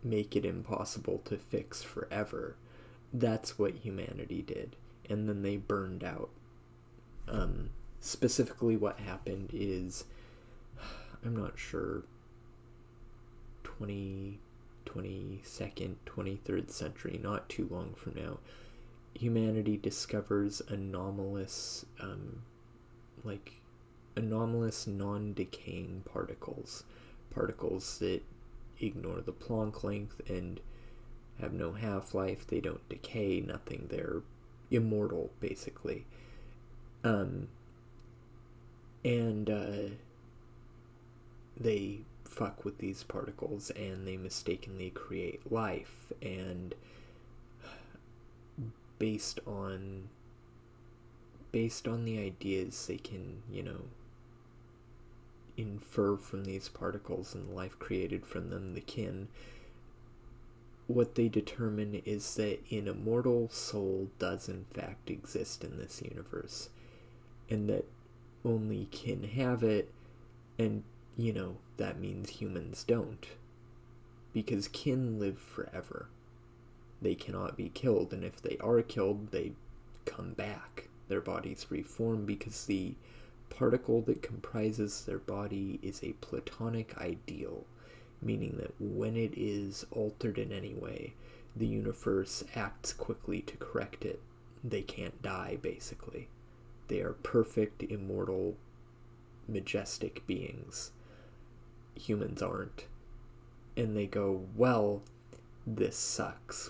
make it impossible to fix forever. That's what humanity did, and then they burned out. Specifically what happened is, I'm not sure, 22nd, 23rd century, not too long from now, humanity discovers anomalous non-decaying particles that ignore the Planck length and have no half-life, they don't decay, nothing, they're immortal, basically. They fuck with these particles and they mistakenly create life, and based on the ideas they can, infer from these particles and the life created from them, the kin, what they determine is that an immortal soul does in fact exist in this universe, and that only kin have it, and that means humans don't, because kin live forever. They cannot be killed, and if they are killed, they come back. Their bodies reform because the particle that comprises their body is a platonic ideal, meaning that when it is altered in any way, the universe acts quickly to correct it. They can't die, basically. They are perfect, immortal, majestic beings. Humans aren't. And they go, well, this sucks.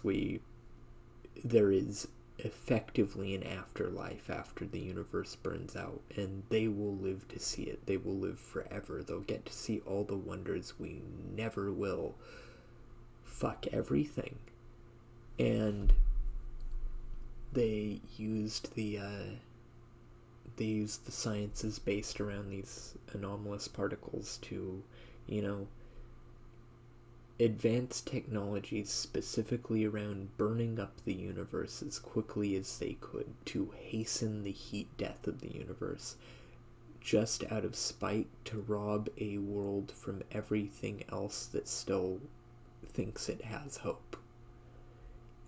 There is effectively an afterlife after the universe burns out, and they will live to see it. They will live forever. They'll get to see all the wonders we never will. Fuck everything. And they used the they use the sciences based around these anomalous particles to, you know, advance technologies specifically around burning up the universe as quickly as they could to hasten the heat death of the universe, just out of spite to rob a world from everything else that still thinks it has hope.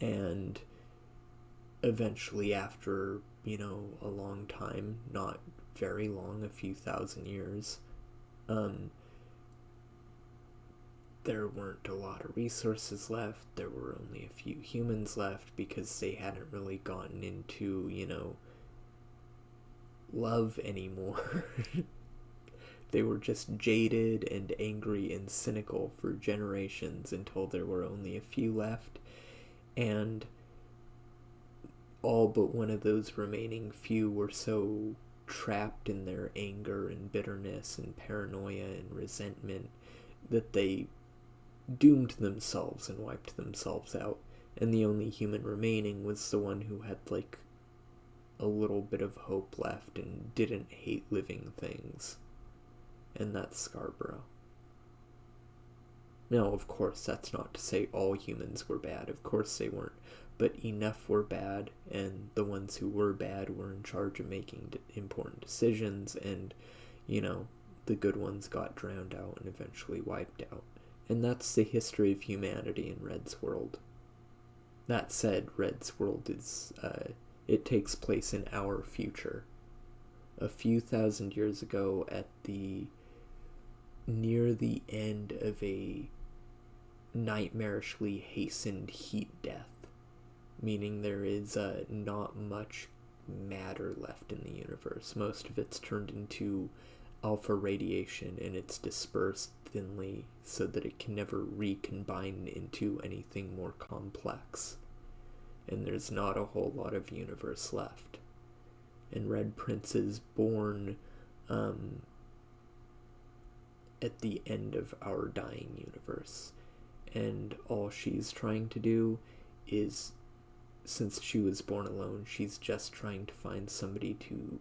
And eventually, after, you know, a long time, not very long, a few thousand years, there weren't a lot of resources left. There were only a few humans left because they hadn't really gotten into, you know, love anymore. They were just jaded and angry and cynical for generations until there were only a few left. And all but one of those remaining few were so trapped in their anger and bitterness and paranoia and resentment that they doomed themselves and wiped themselves out. And the only human remaining was the one who had, like, a little bit of hope left and didn't hate living things. And that's Scarborough. Now, of course, that's not to say all humans were bad. Of course they weren't. But enough were bad, and the ones who were bad were in charge of making important decisions, and, you know, the good ones got drowned out and eventually wiped out. And that's the history of humanity in Red's world. That said, Red's world is, it takes place in our future. A few thousand years ago, near the end of a nightmarishly hastened heat death, meaning there is not much matter left in the universe. Most of it's turned into alpha radiation, and it's dispersed thinly so that it can never recombine into anything more complex. And there's not a whole lot of universe left. And Red Prince is born at the end of our dying universe. And all she's trying to do is, since she was born alone, she's just trying to find somebody to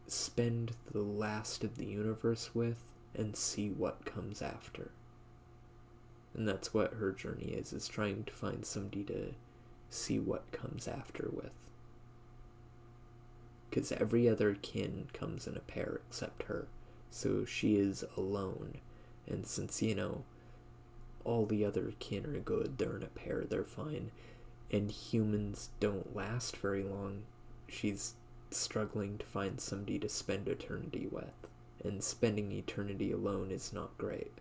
spend the last of the universe with and see what comes after. And that's what her journey is trying to find somebody to see what comes after with. Because every other kin comes in a pair except her. So she is alone. And since, you know, all the other kin are good, they're in a pair, they're fine, and humans don't last very long, she's struggling to find somebody to spend eternity with. And spending eternity alone is not great.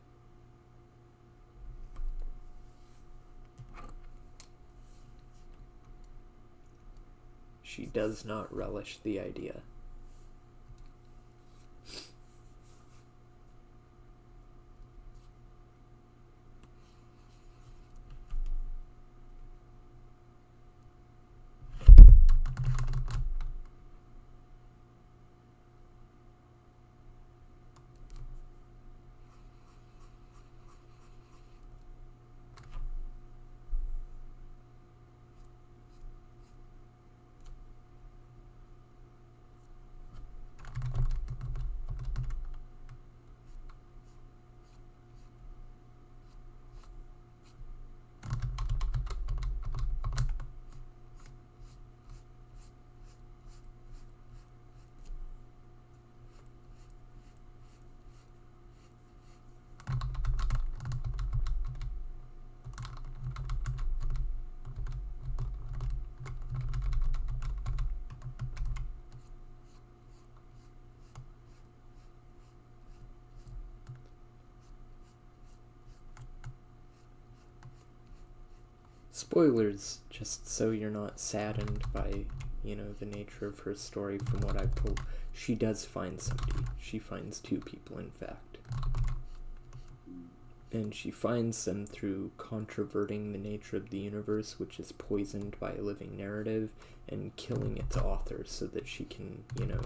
She does not relish the idea. Spoilers, just so you're not saddened by, you know, the nature of her story. From what I've told, she does find somebody. She finds two people, in fact. And she finds them through controverting the nature of the universe, which is poisoned by a living narrative, and killing its author so that she can, you know,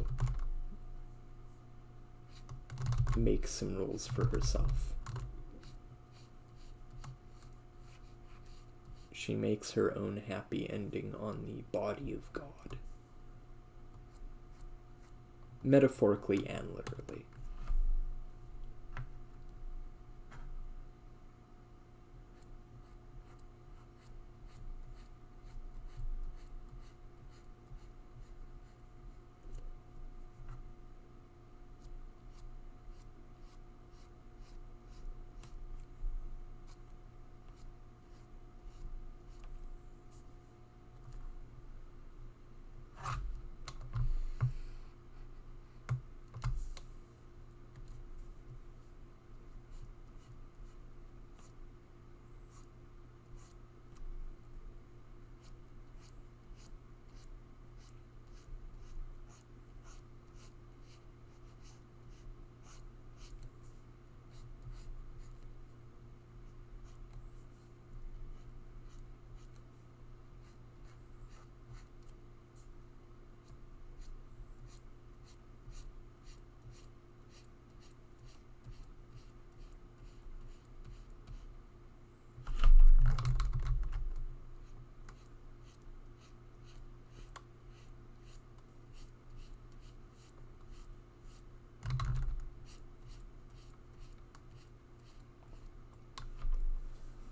make some rules for herself. She makes her own happy ending on the body of God. metaphorically and literally.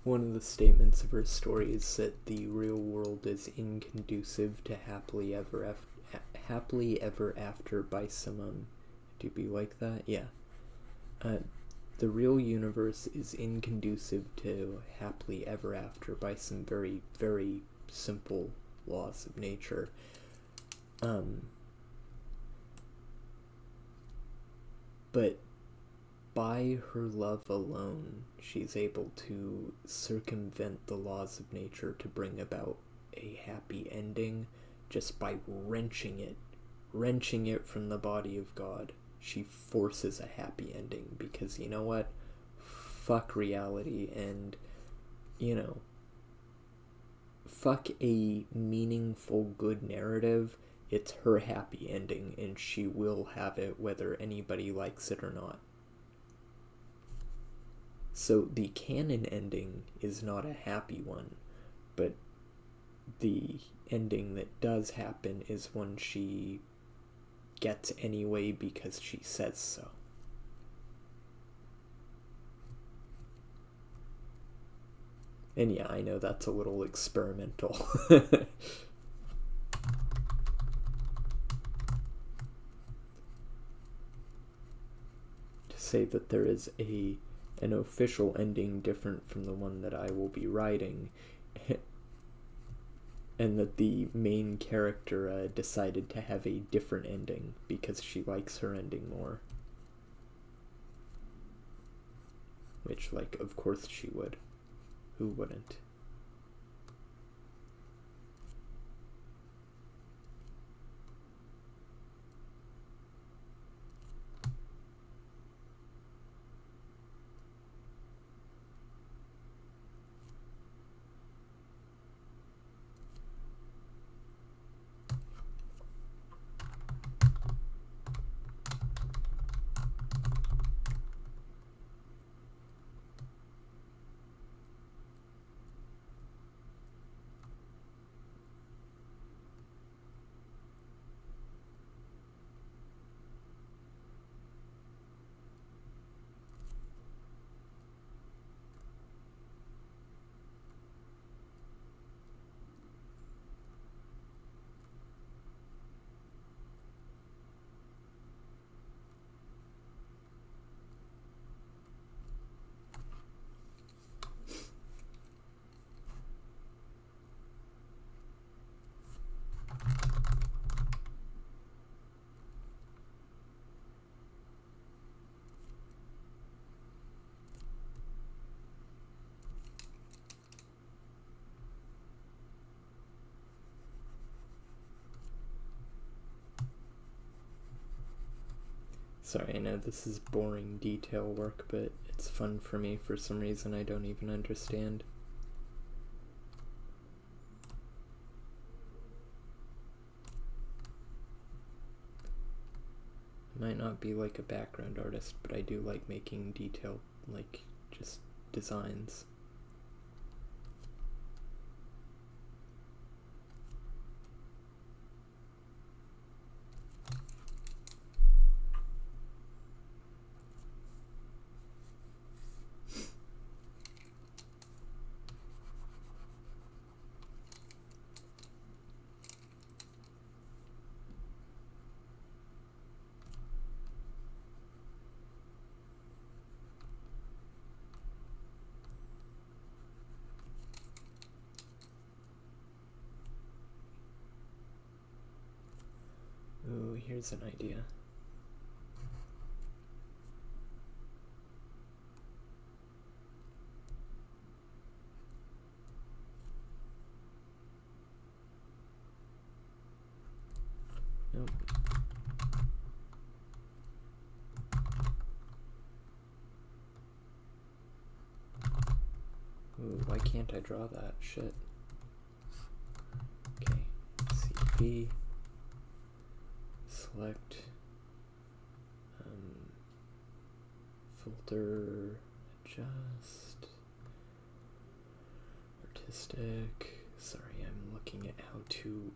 One of the statements of her story is that the real world is inconducive to happily ever after by some, do you be like that? Yeah. The real universe is inconducive to happily ever after by some very, very simple laws of nature. But by her love alone, she's able to circumvent the laws of nature to bring about a happy ending just by wrenching it from the body of God. She forces a happy ending because, you know what? Fuck reality and, fuck a meaningful, good narrative. It's her happy ending and she will have it whether anybody likes it or not. So the canon ending is not a happy one, but the ending that does happen is one she gets anyway because she says so. And yeah, I know that's a little experimental. To say that there is an official ending different from the one that I will be writing, and that the main character decided to have a different ending because she likes her ending more. Which, of course she would. Who wouldn't? Sorry, I know this is boring detail work, but it's fun for me for some reason I don't even understand. I might not be a background artist, but I do like making detailed, just designs. Here's an idea. Nope. Ooh, why can't I draw that? Shit. Okay, CV, select, filter, adjust, artistic. Sorry, I'm looking at how to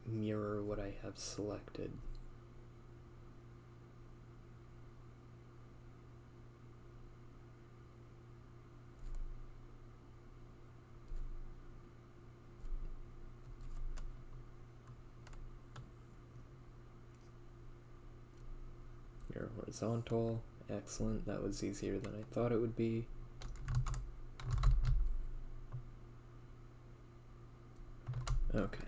mirror what I have selected. Mirror horizontal. Excellent. That was easier than I thought it would be. Okay.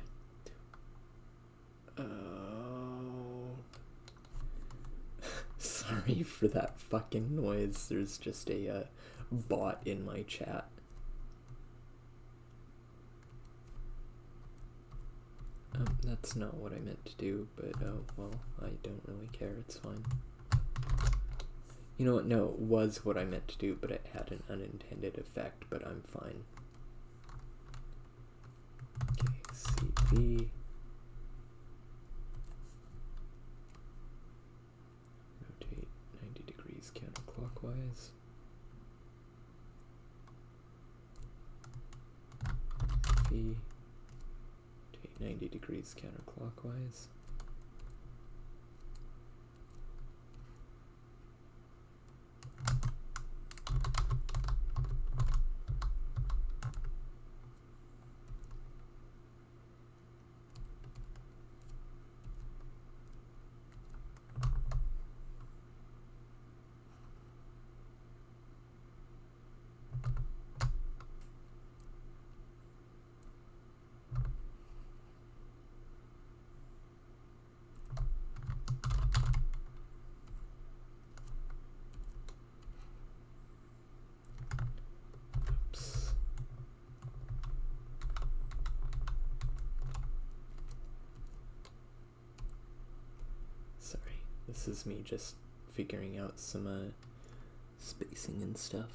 Oh. Sorry for that fucking noise. There's just a bot in my chat. That's not what I meant to do, but oh well, I don't really care. It's fine. You know what? No, it was what I meant to do, but it had an unintended effect, but I'm fine. Okay, CV. Rotate 90 degrees counterclockwise. V. Rotate 90 degrees counterclockwise. This is me just figuring out some spacing and stuff.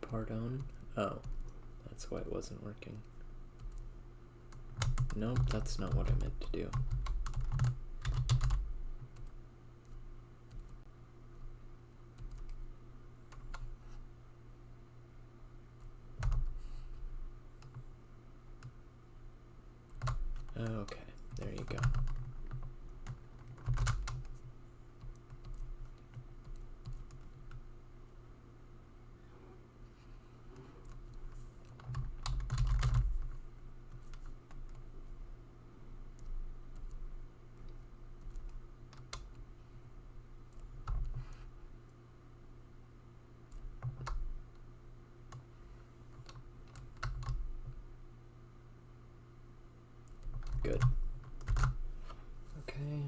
Pardon? Oh, that's why it wasn't working. Nope, that's not what I meant to do. Okay, there you go. Good. Okay.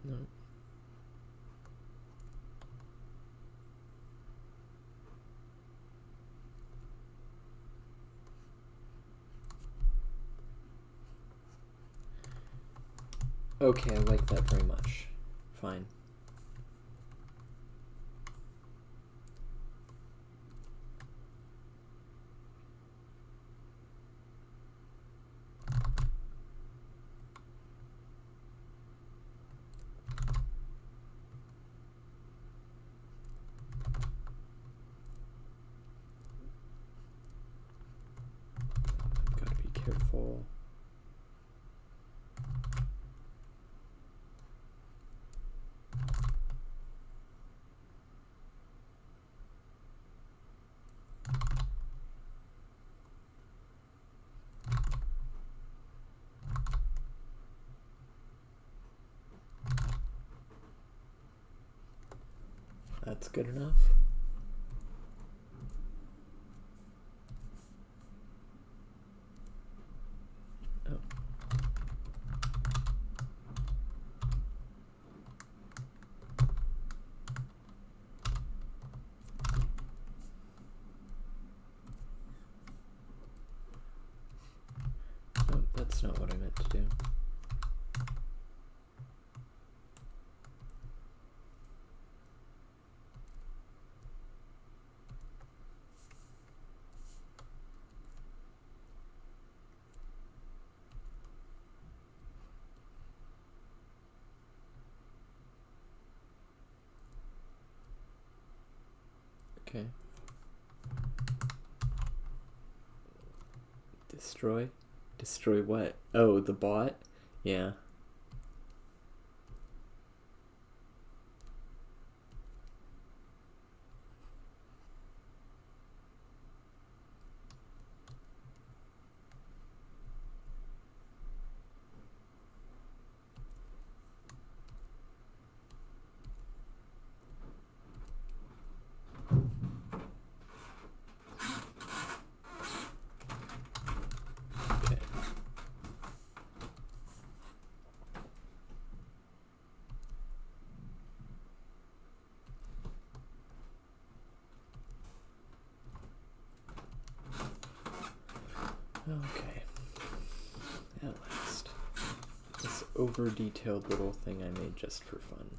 No. Okay, I like that very much. Fine. Careful. That's good enough. Oh. Oh, that's not what I meant to do. Okay. Destroy? Destroy what? Oh, the bot? Yeah. Okay. Okay. At last. This over-detailed little thing I made just for fun.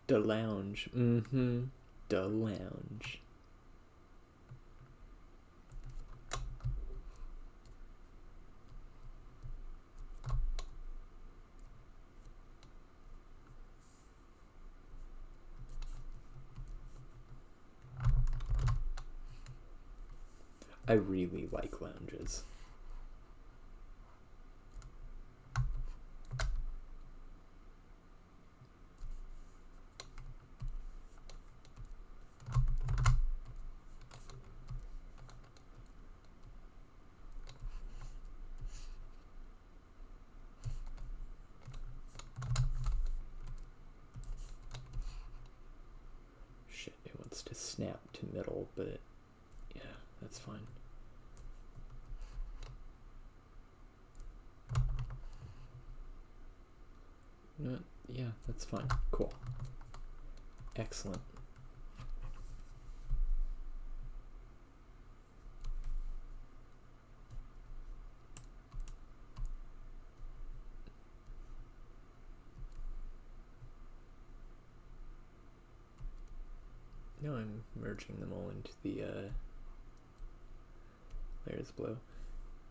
The lounge. Mm-hmm. The lounge. I really like lounges. Shit, it wants to snap to middle, but yeah, that's fine. No, yeah, that's fine. Cool. Excellent. No, I'm merging them all into the layers below.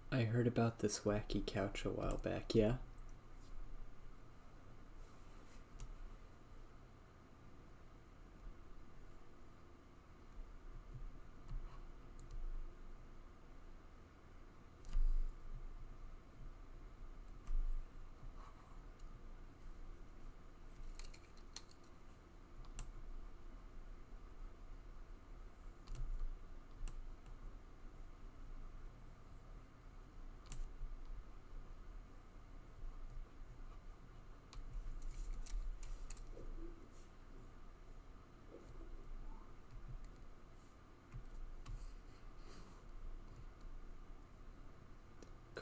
I heard about this wacky couch a while back, yeah?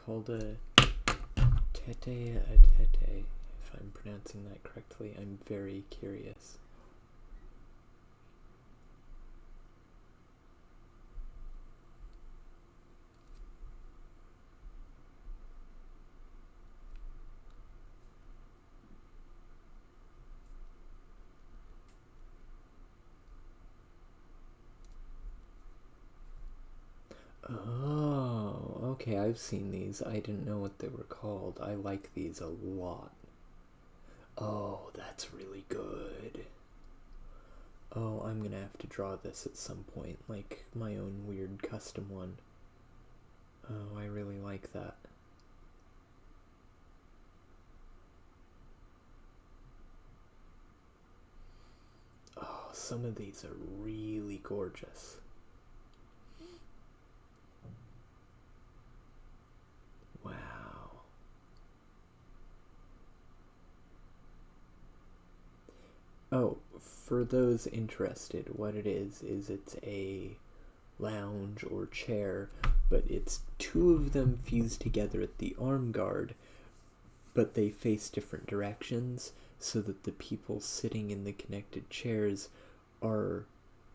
called a tete-a-tete, if I'm pronouncing that correctly. I'm very curious. Oh, okay, I've seen these. I didn't know what they were called. I like these a lot. Oh, that's really good. Oh, I'm gonna have to draw this at some point, like my own weird custom one. Oh, I really like that. Oh, some of these are really gorgeous. Wow. Oh, for those interested, what it is it's a lounge or chair, but it's two of them fused together at the arm guard, but they face different directions so that the people sitting in the connected chairs are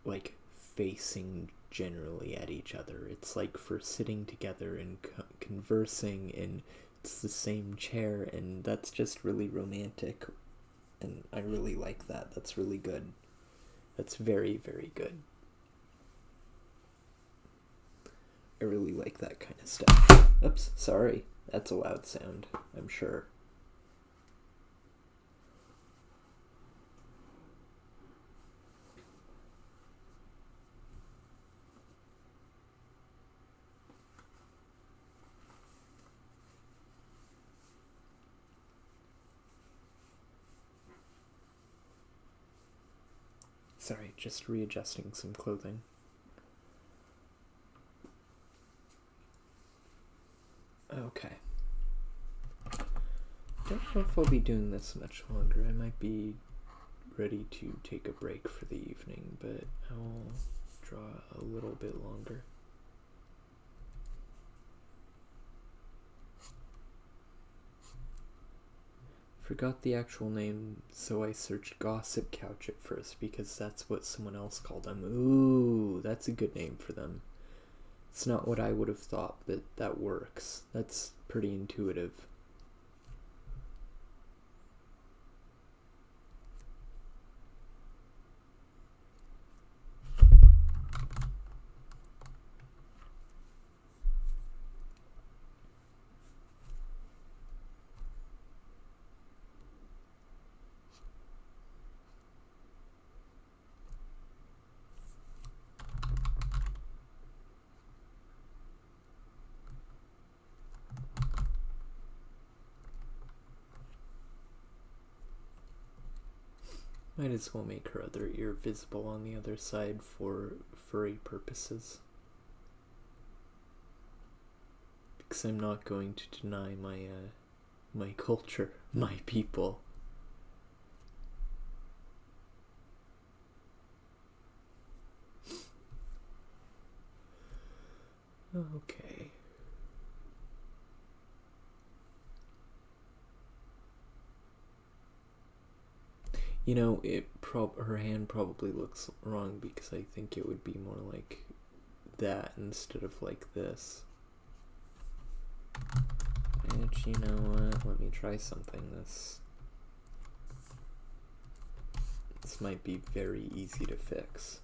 like facing generally at each other. It's like for sitting together and conversing, and it's the same chair, and that's just really romantic, and I really like that. That's really good. That's very, very good. I really like that kind of stuff. Oops, sorry. That's a loud sound, I'm sure. Sorry, just readjusting some clothing. Okay. Don't know if I'll be doing this much longer. I might be ready to take a break for the evening, but I'll draw a little bit longer. Forgot the actual name, so I searched Gossip Couch at first because that's what someone else called them. Ooh, that's a good name for them. It's not what I would have thought, but that works. That's pretty intuitive. Might as well make her other ear visible on the other side for furry purposes. Because I'm not going to deny my culture, my people. Okay. You know, her hand probably looks wrong because I think it would be more like that instead of like this. Which, you know what, let me try something. This might be very easy to fix.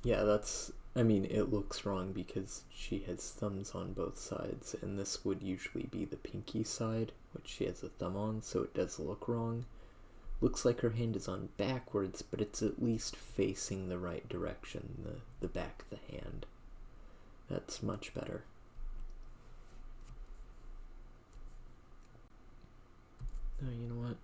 Yeah, I mean, it looks wrong because she has thumbs on both sides, and this would usually be the pinky side, which she has a thumb on, so it does look wrong. Looks like her hand is on backwards, but it's at least facing the right direction, the back of the hand. That's much better. Oh, you know what?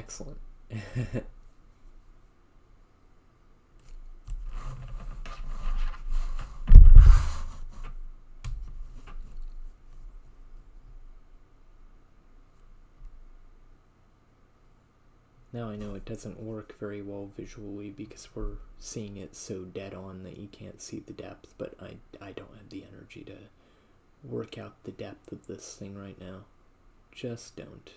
Excellent. Now I know it doesn't work very well visually because we're seeing it so dead on that you can't see the depth, but I don't have the energy to work out the depth of this thing right now. Just don't.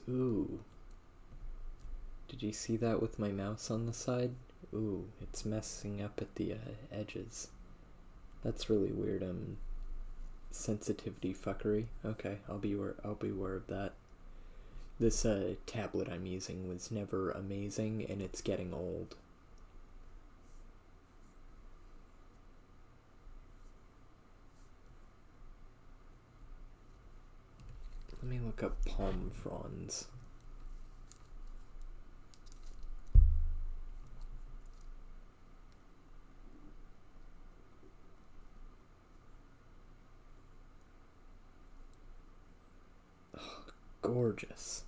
Ooh. Did you see that with my mouse on the side? Ooh, it's messing up at the edges. That's really weird. Sensitivity fuckery. Okay, I'll be aware of that. This tablet I'm using was never amazing, and it's getting old. Let me look up palm fronds. Oh, gorgeous.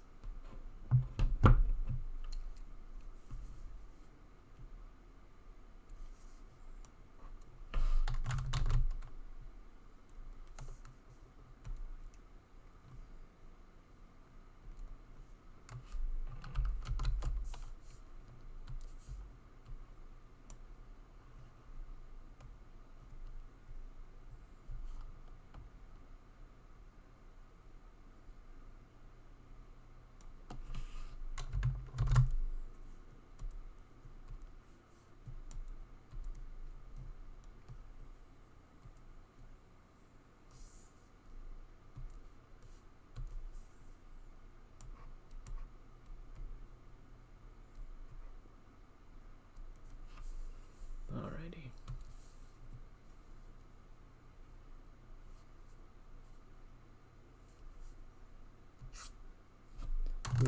Alrighty.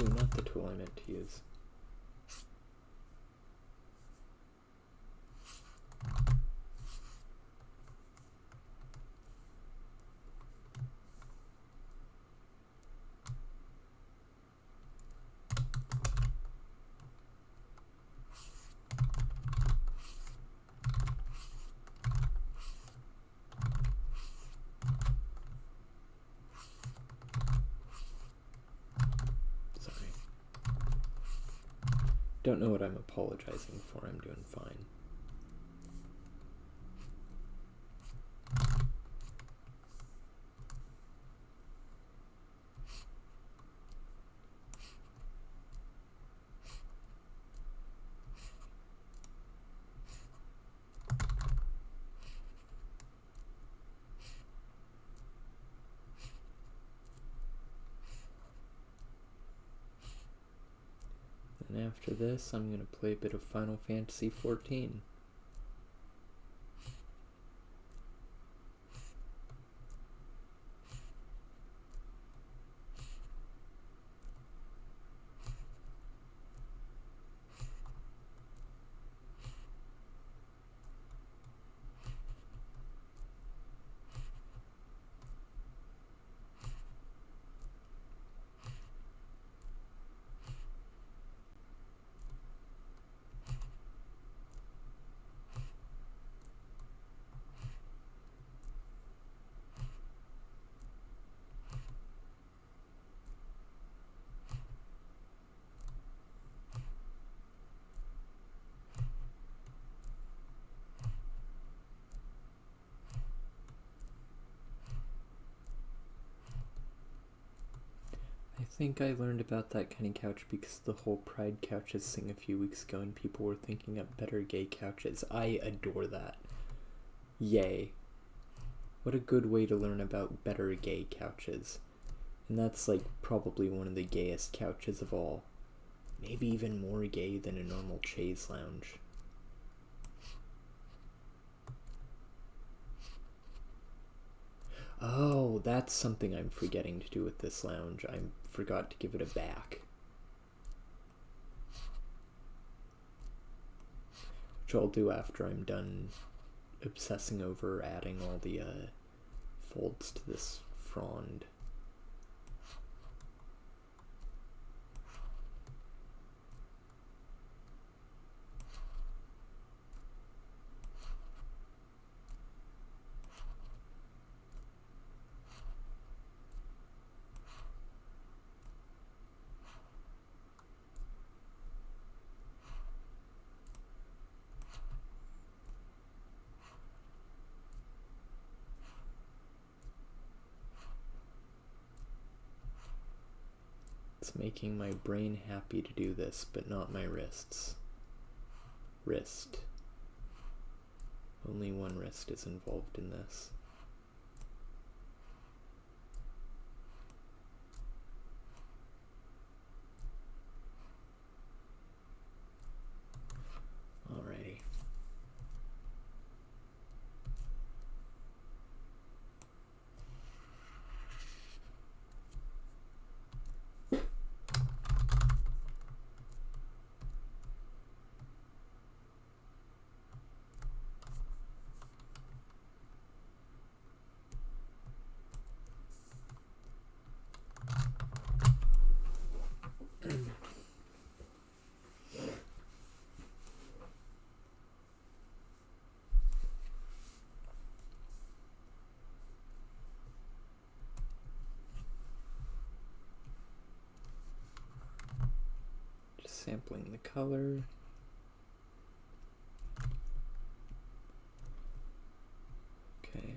Ooh, not the tool I meant to use. Don't know what I'm apologizing for. I'm doing fine. And after this, I'm going to play a bit of Final Fantasy XIV. I think I learned about that kind of couch because the whole Pride couches thing a few weeks ago and people were thinking of better gay couches. I adore that. Yay. What a good way to learn about better gay couches. And that's like probably one of the gayest couches of all. Maybe even more gay than a normal chaise lounge. that's something I'm forgetting to do with this lounge. I forgot to give it a back. Which I'll do after I'm done obsessing over adding all the folds to this frond. It's making my brain happy to do this, but not my wrists. Wrist. Only one wrist is involved in this. Alrighty. Sampling the color. Okay.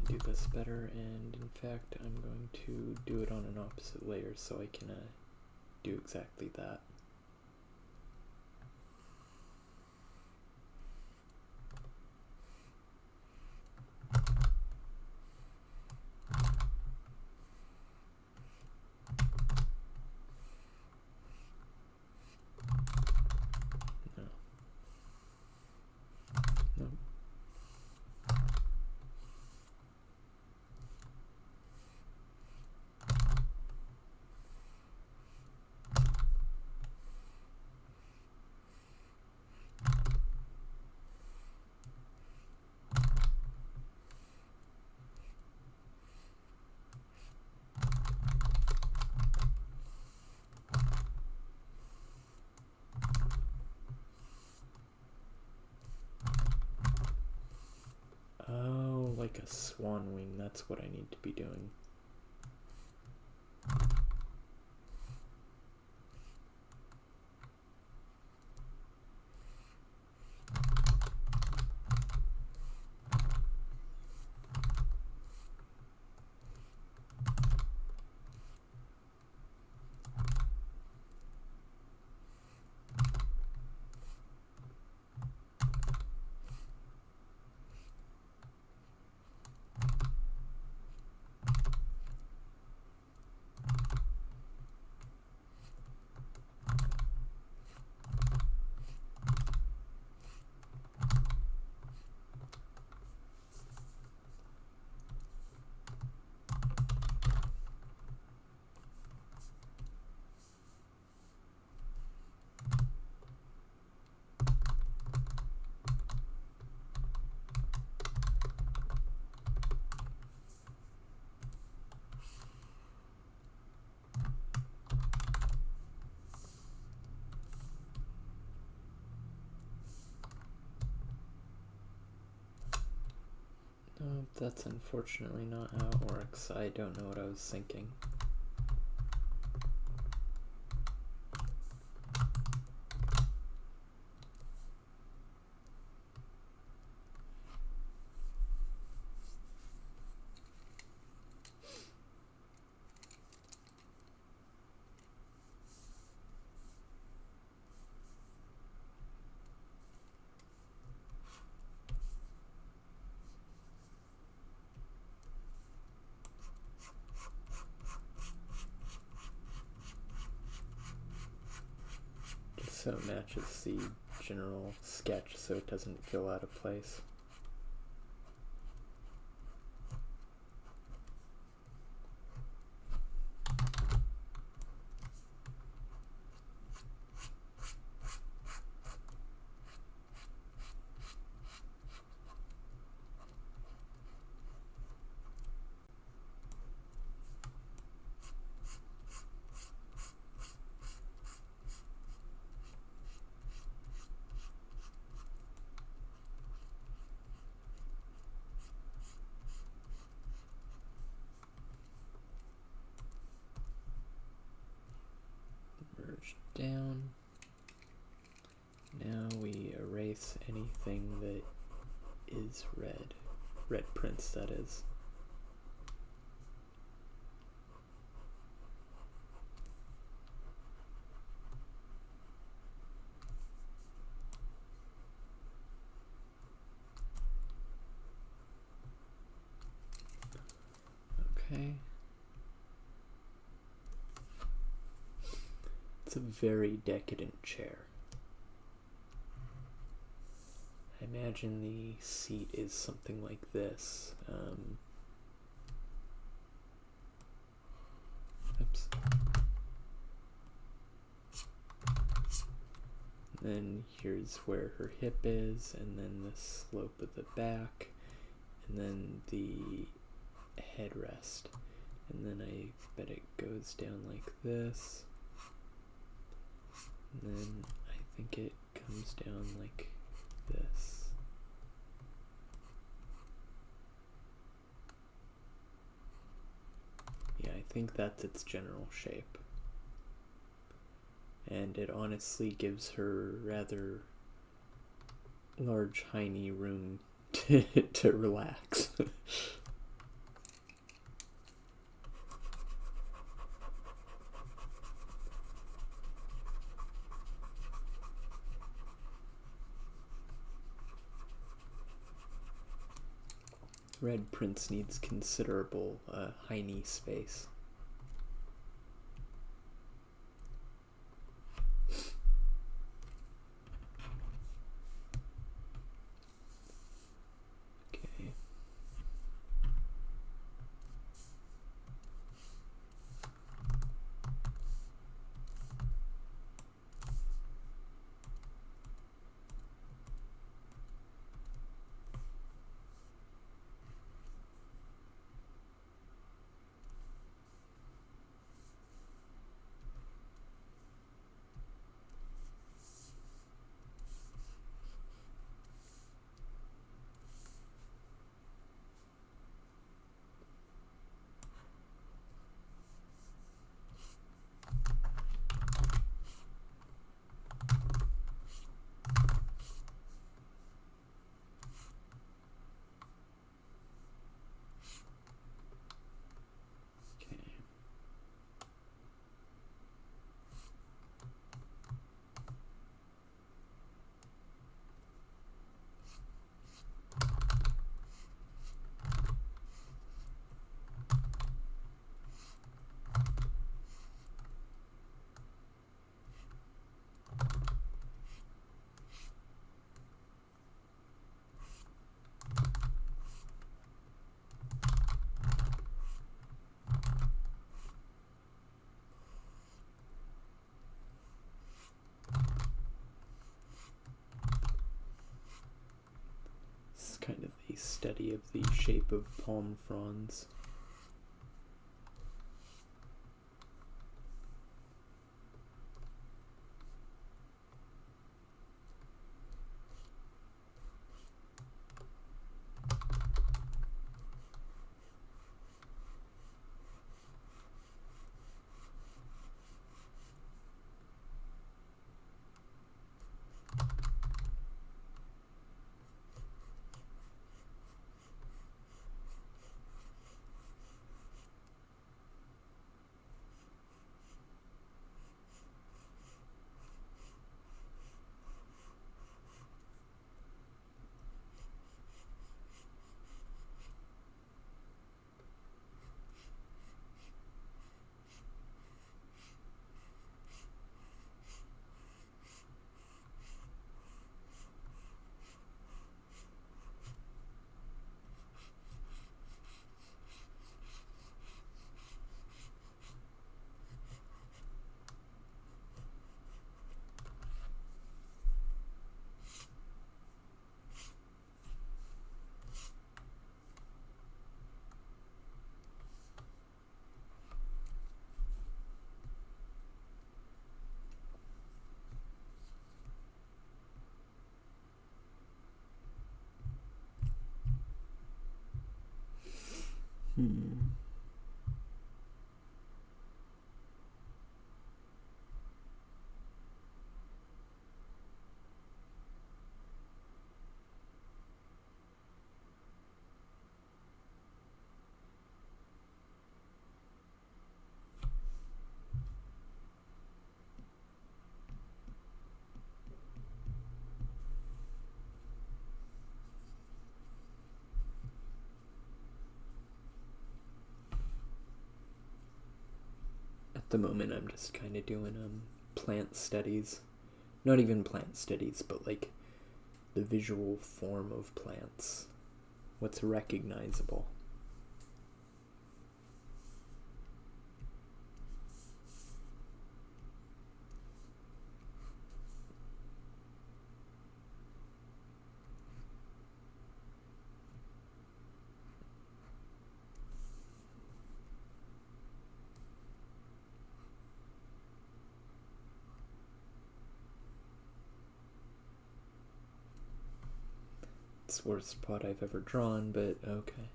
Do this better, and in fact I'm going to do it on an opposite layer so I can do exactly that. Oh, like a swan wing, that's what I need to be doing. Oh, that's unfortunately not how it works. I don't know what I was thinking. So it matches the general sketch so it doesn't feel out of place. Down. Now we erase anything that is red prints that is. Okay. It's a very decadent chair. I imagine the seat is something like this. Oops. Then here's where her hip is, and then the slope of the back, and then the headrest. And then I bet it goes down like this. And then I think it comes down like this. Yeah, I think that's its general shape. And it honestly gives her rather large, tiny room to relax. Red Prince needs considerable hiney space. Okay. Kind of a study of the shape of palm fronds. At the moment, I'm just kind of doing plant studies. Not even plant studies, but like the visual form of plants. What's recognizable. It's the worst pot I've ever drawn, but okay.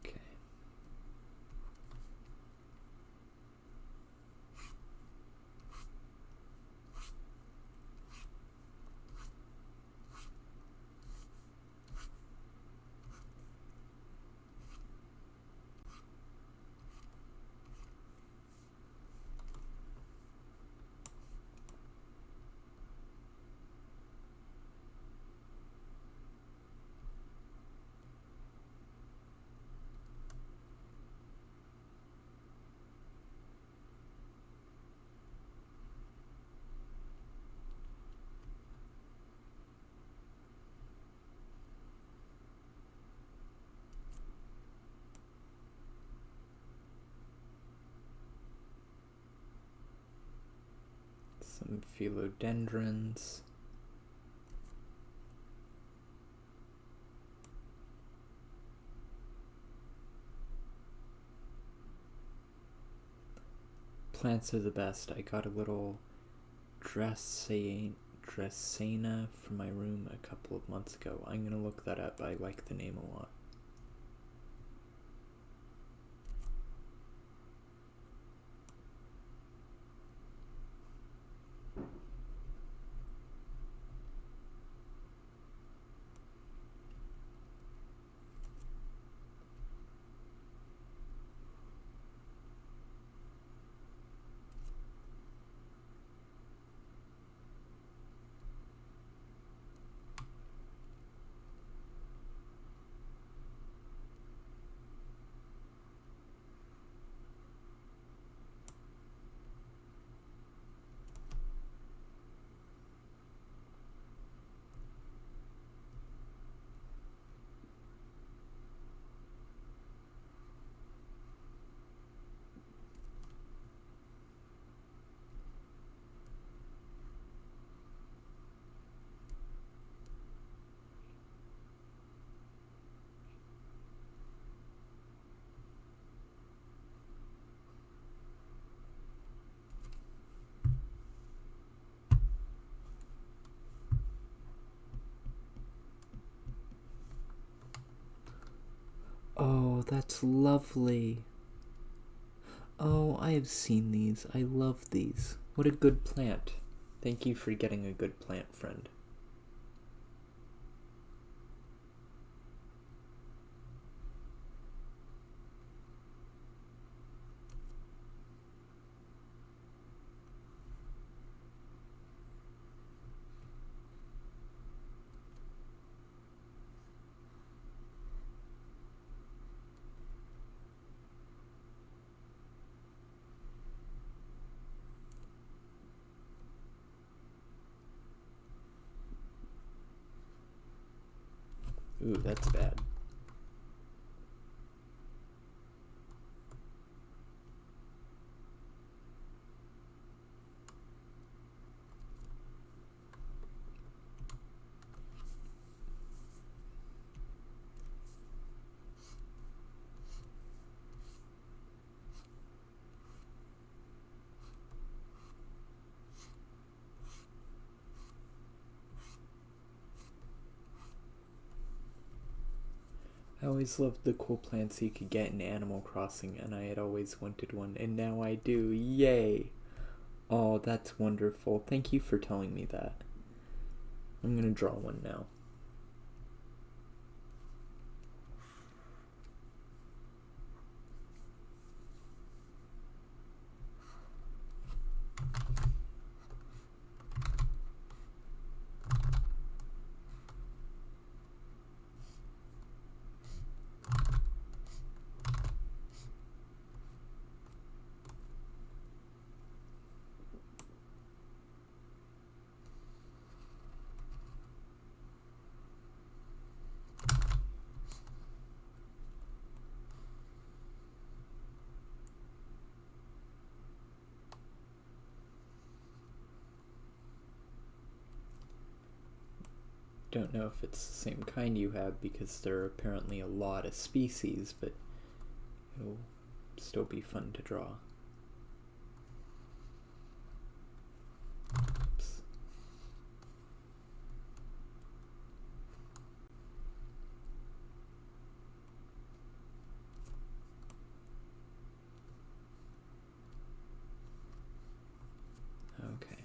Okay. Some philodendrons. Plants are the best. I got a little Dracena from my room a couple of months ago. I'm gonna look that up. I like the name a lot. Oh, that's lovely. Oh, I have seen these. I love these. What a good plant. Thank you for getting a good plant, friend. Ooh, that's bad. I always loved the cool plants you could get in Animal Crossing, and I had always wanted one, and now I do. Yay! Oh, that's wonderful. Thank you for telling me that. I'm gonna draw one now. don't know if it's the same kind you have because there are apparently a lot of species, but it'll still be fun to draw. Oops. Okay.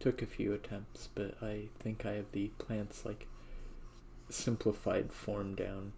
Took a few attempts, but I think I have the plant's like simplified form down.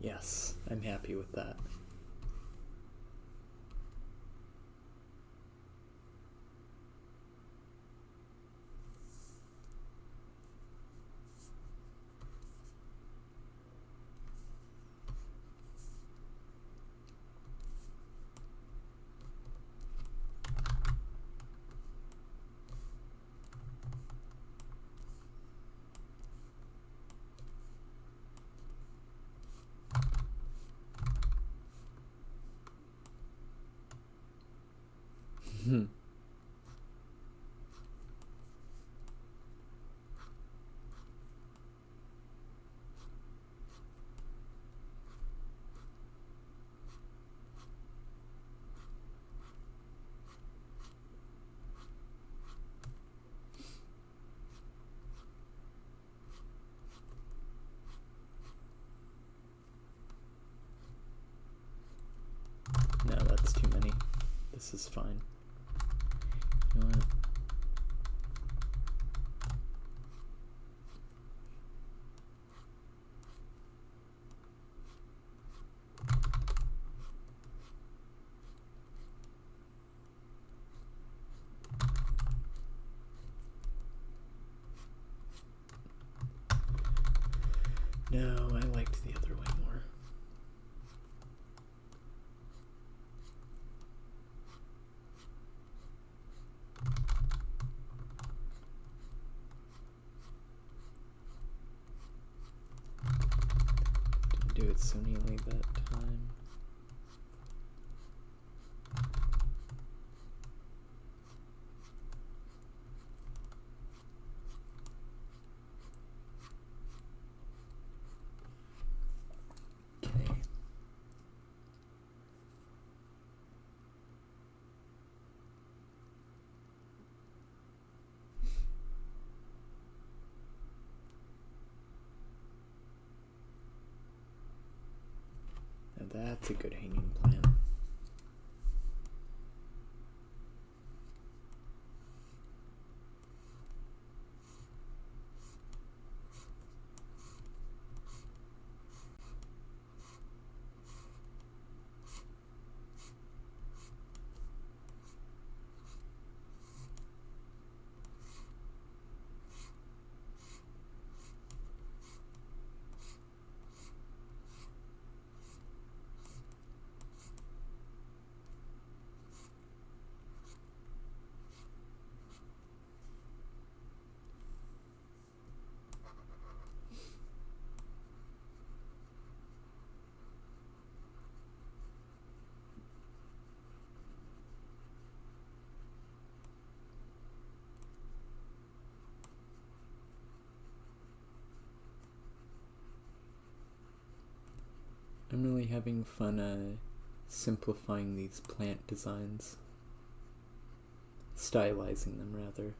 Yes, I'm happy with that. No, that's too many. This is fine. You know what? No, I liked the other way more. Didn't do it so neatly that time. Okay. Now that's a good hanging plant. I'm really having fun simplifying these plant designs. Stylizing them, rather.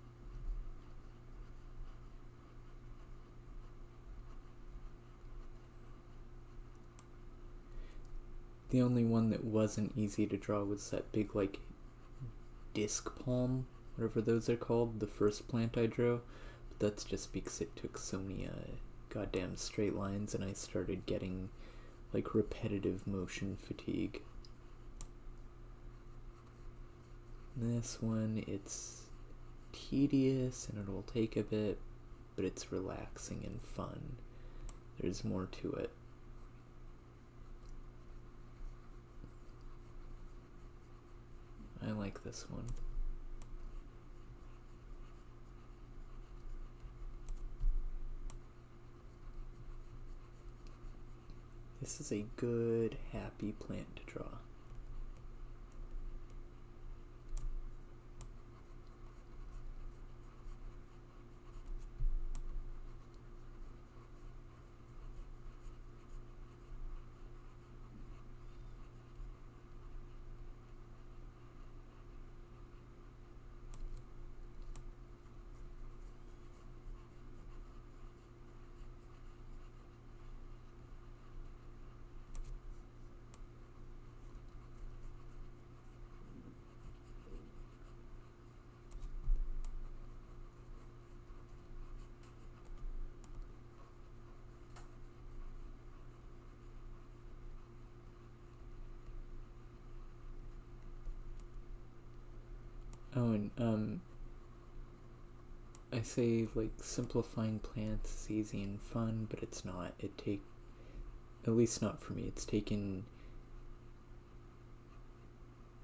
The only one that wasn't easy to draw was that big, like, disc palm, whatever those are called, the first plant I drew. But that's just because it took so many goddamn straight lines and I started getting, like, repetitive motion fatigue. This one, it's tedious and it'll take a bit, but it's relaxing and fun. There's more to it. I like this one. This is a good, happy plant to draw. Oh, and I say, like, simplifying plants is easy and fun, but it's not. At least not for me, it's taken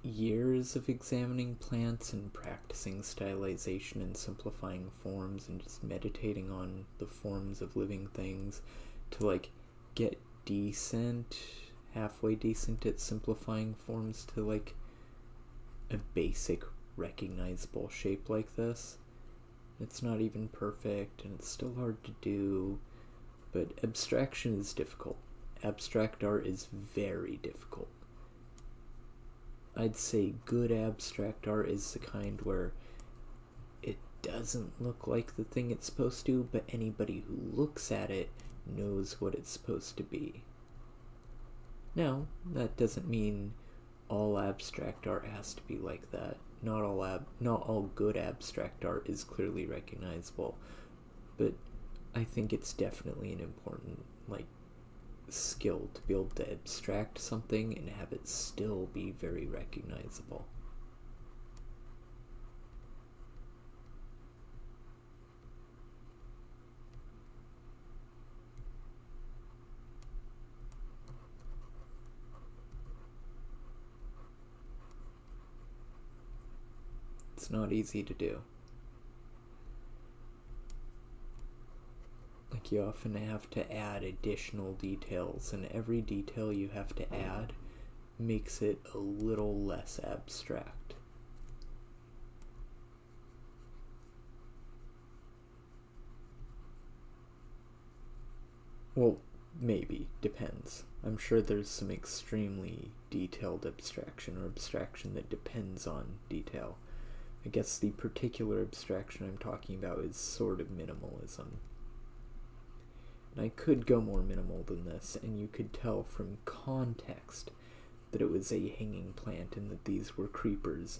years of examining plants and practicing stylization and simplifying forms and just meditating on the forms of living things to, like, get halfway decent at simplifying forms to, like, a basic recognizable shape like this. It's not even perfect and it's still hard to do, but abstraction is difficult. Abstract art is very difficult. I'd say good abstract art is the kind where it doesn't look like the thing it's supposed to, but anybody who looks at it knows what it's supposed to be. Now, that doesn't mean all abstract art has to be like that. Not all good abstract art is clearly recognizable, but I think it's definitely an important, like, skill to be able to abstract something and have it still be very recognizable. It's not easy to do. Like, you often have to add additional details, and every detail you have to add makes it a little less abstract. Well, maybe. Depends. I'm sure there's some extremely detailed abstraction or abstraction that depends on detail. I guess the particular abstraction I'm talking about is sort of minimalism. And I could go more minimal than this, and you could tell from context that it was a hanging plant and that these were creepers.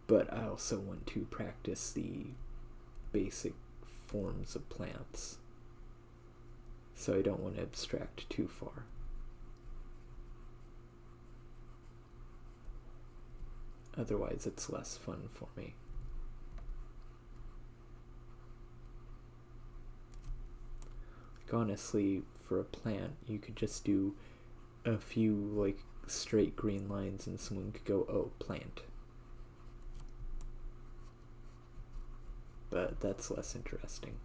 But I also want to practice the basic forms of plants, so I don't want to abstract too far. Otherwise, it's less fun for me. Like, honestly, for a plant, you could just do a few, like, straight green lines and someone could go, oh, plant. But that's less interesting.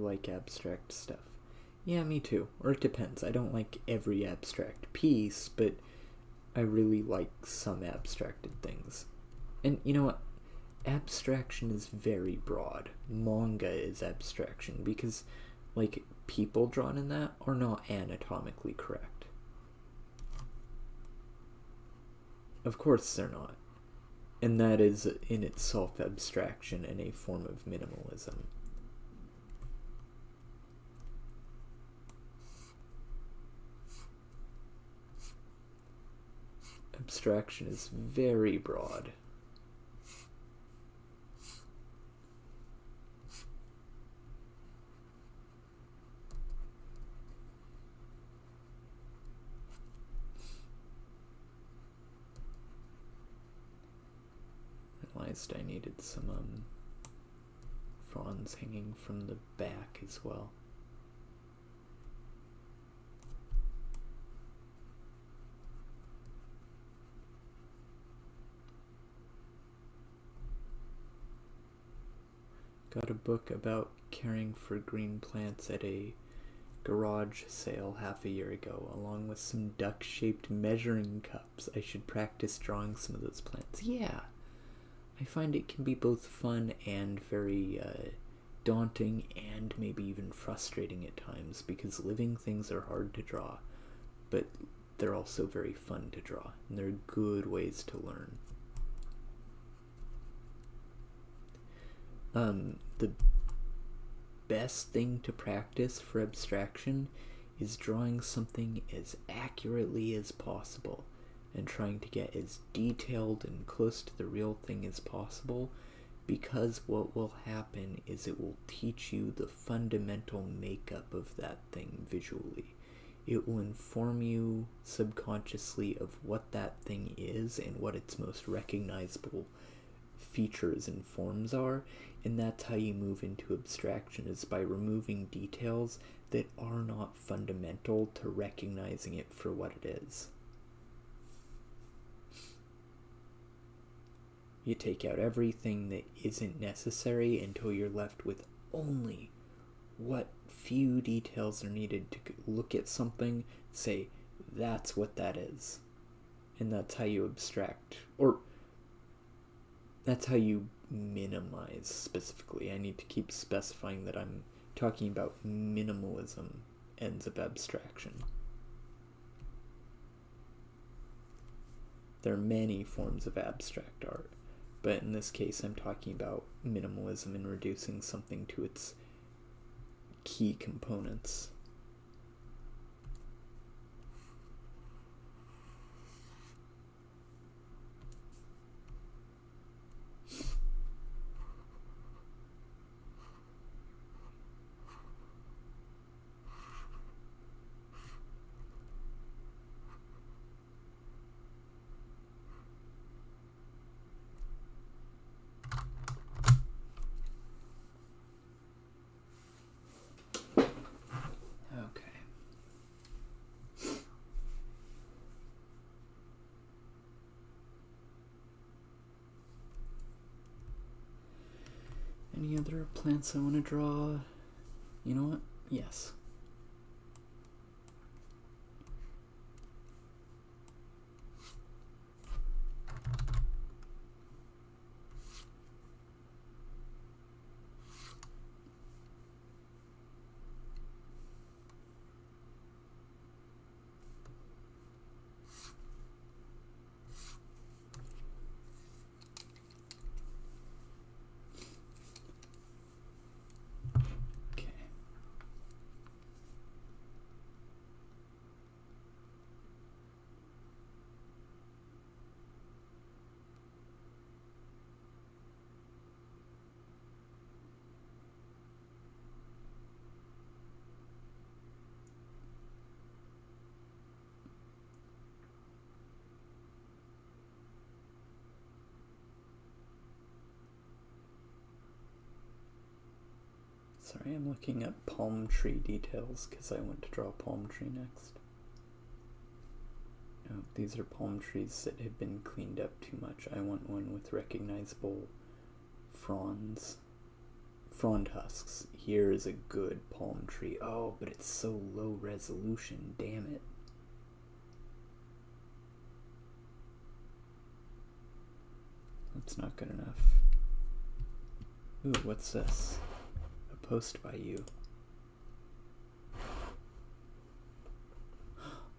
like abstract stuff. Yeah, me too. Or it depends. I don't like every abstract piece, but I really like some abstracted things. And you know what? Abstraction is very broad. Manga is abstraction because, like, people drawn in that are not anatomically correct. Of course they're not. And that is in itself abstraction and a form of minimalism. Abstraction is very broad. Realized I needed some fronds hanging from the back as well. Got a book about caring for green plants at a garage sale half a year ago, along with some duck-shaped measuring cups. I should practice drawing some of those plants. Yeah, I find it can be both fun and very daunting and maybe even frustrating at times, because living things are hard to draw, but they're also very fun to draw, and they're good ways to learn. The best thing to practice for abstraction is drawing something as accurately as possible and trying to get as detailed and close to the real thing as possible, because what will happen is it will teach you the fundamental makeup of that thing visually. It will inform you subconsciously of what that thing is and what its most recognizable features and forms are, and that's how you move into abstraction, is by removing details that are not fundamental to recognizing it for what it is. You take out everything that isn't necessary until you're left with only what few details are needed to look at something, say, that's what that is. And that's how you abstract, or that's how you minimize specifically. I need to keep specifying that I'm talking about minimalism ends of abstraction. There are many forms of abstract art, but in this case I'm talking about minimalism and reducing something to its key components. Any other plants I want to draw? You know what? Yes. Sorry, I'm looking at palm tree details because I want to draw a palm tree next. Oh, these are palm trees that have been cleaned up too much. I want one with recognizable fronds frond husks. Here is a good palm tree. Oh, but it's so low resolution. Damn it. That's not good enough. Ooh, what's this? A post by you.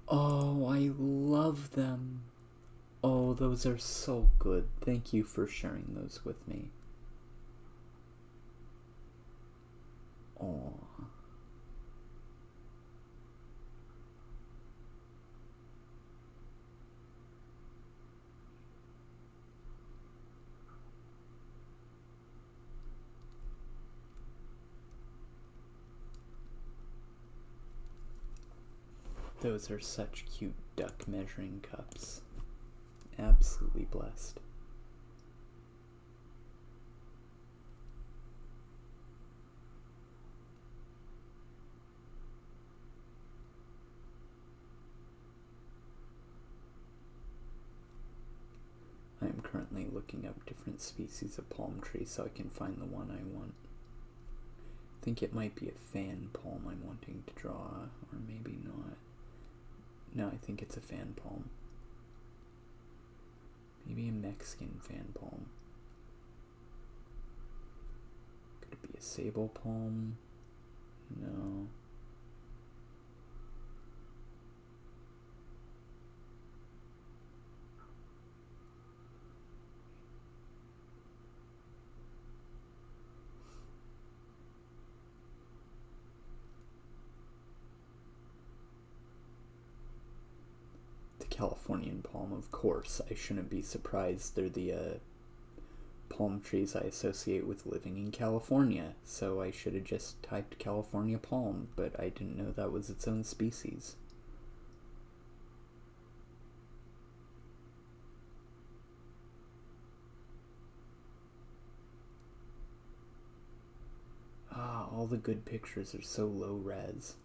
Oh, I love them. Oh, those are so good. Thank you for sharing those with me. Oh. Those are such cute duck measuring cups. Absolutely blessed. I am currently looking up different species of palm trees so I can find the one I want. I think it might be a fan palm I'm wanting to draw, or maybe not. No, I think it's a fan palm. Maybe a Mexican fan palm. Could it be a sable palm? No. Californian palm, of course. I shouldn't be surprised. They're the palm trees I associate with living in California, so I should have just typed California palm, but I didn't know that was its own species. Ah, all the good pictures are so low res.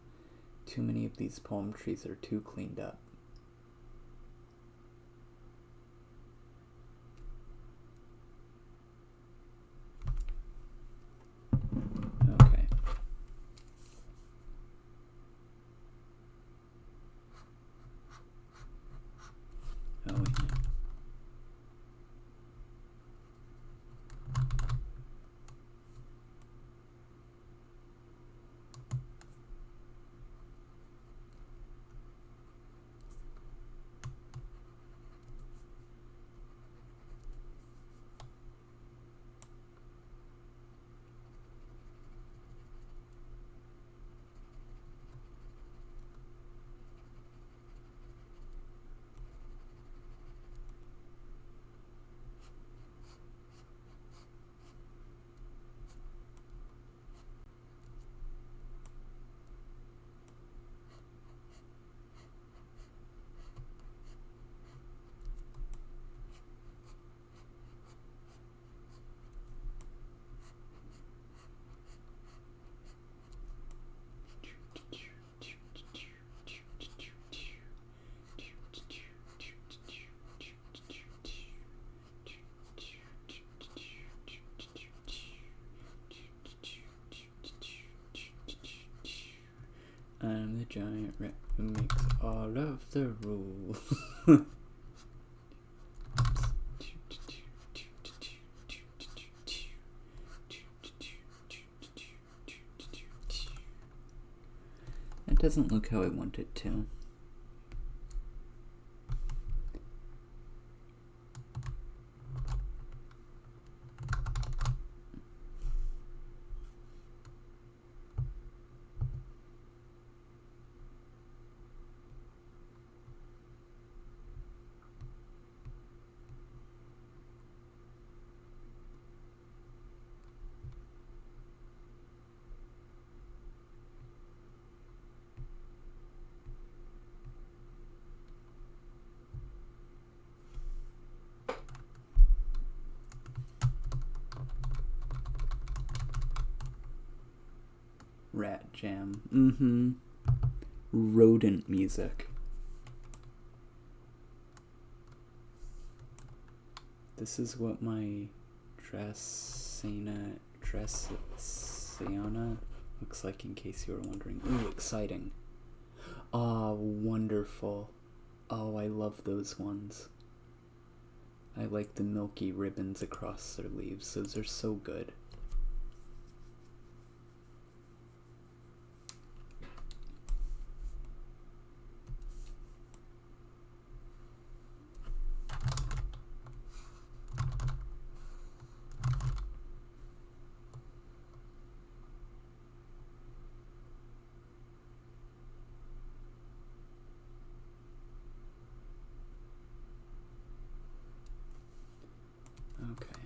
Too many of these palm trees are too cleaned up. Okay. Oh, yeah. I'm the giant rat who makes all of the rules. That doesn't look how I want it to. Rat jam. Rodent music. This is what my Dracaena Dressiana. Looks like, in case you were wondering. Ooh, exciting. Ah, wonderful. Oh, I love those ones. I like the milky ribbons across their leaves. Those are so good. Okay.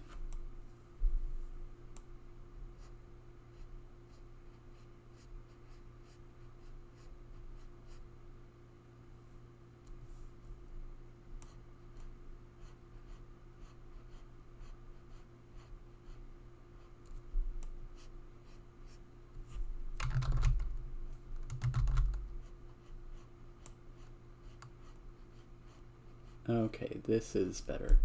Okay, this is better.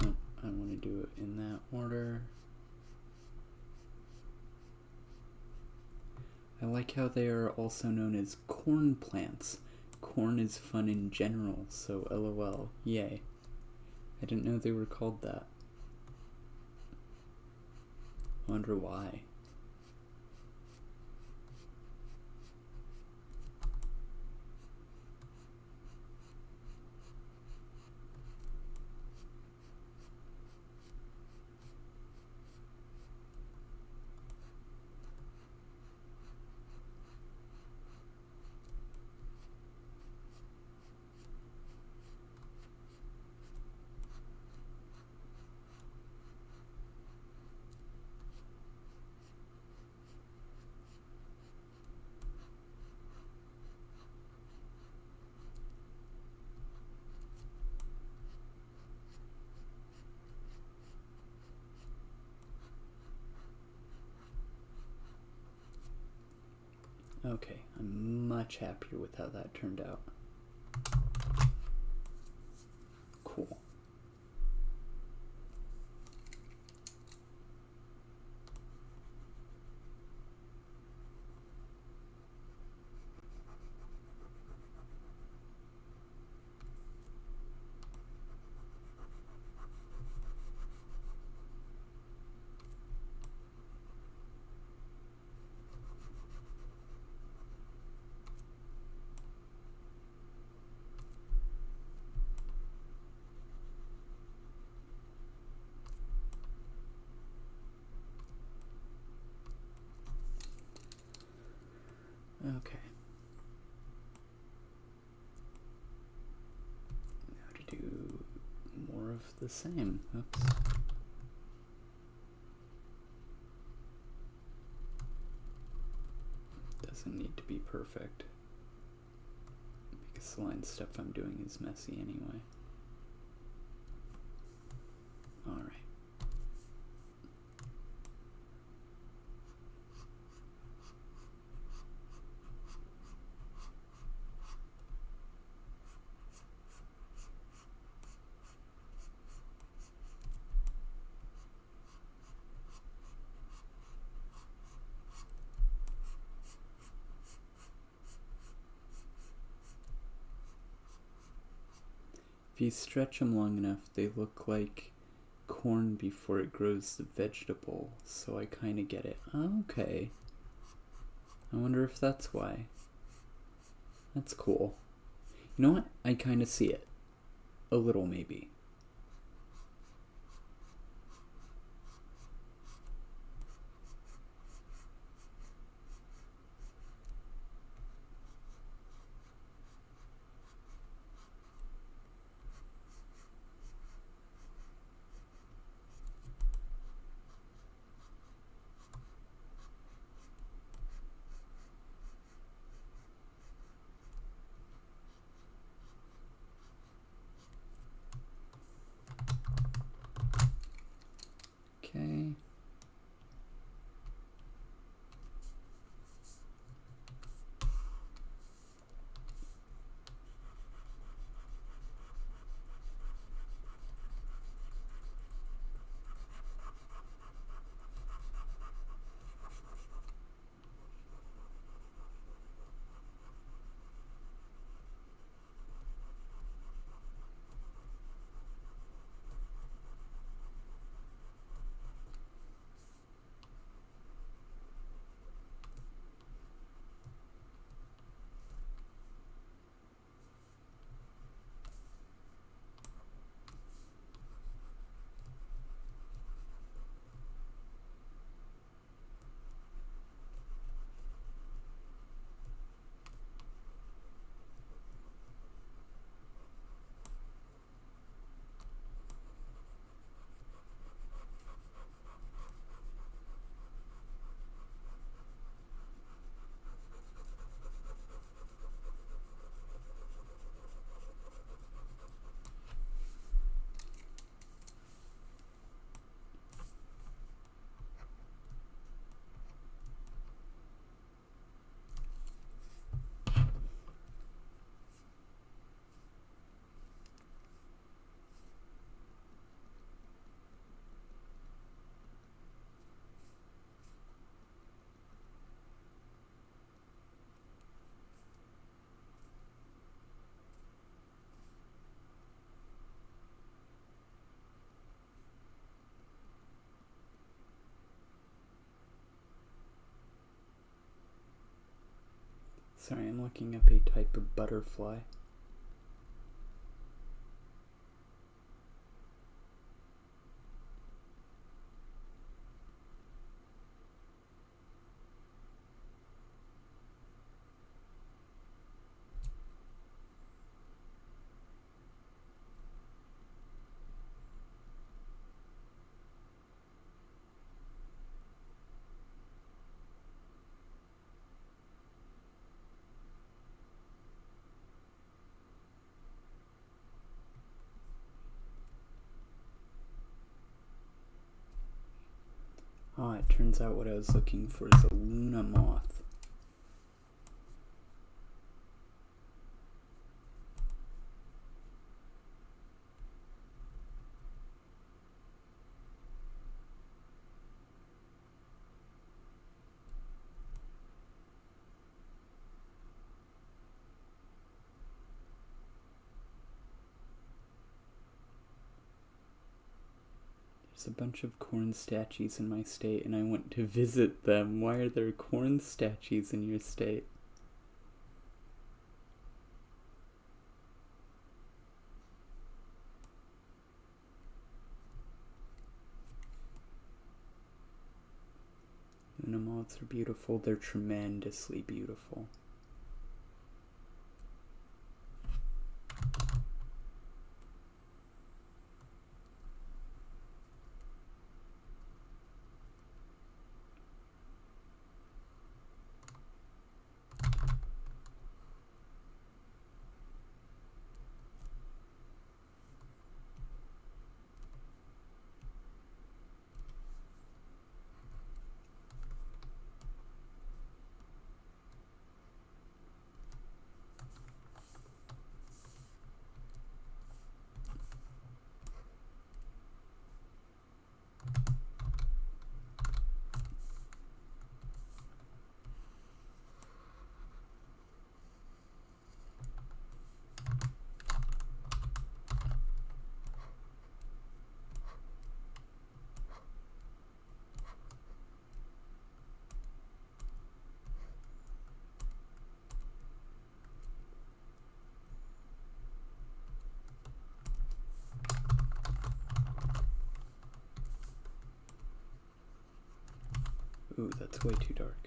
Oh, I want to do it in that order. I like how they are also known as corn plants. Corn is fun in general, so LOL. Yay. I didn't know they were called that. I wonder why. Okay, I'm much happier with how that turned out. Cool. Okay. Now to do more of the same. Oops. Doesn't need to be perfect, because the line stuff I'm doing is messy anyway. Alright. If you stretch them long enough, they look like corn before it grows the vegetable, so I kind of get it. Okay. I wonder if that's why. That's cool. You know what? I kind of see it. A little, maybe. Sorry, I'm looking up a type of butterfly. Ah, it turns out what I was looking for is a Luna moth. There's a bunch of corn statues in my state, and I went to visit them. Why are there corn statues in your state? Luna moths are beautiful. They're tremendously beautiful. Ooh, that's way too dark.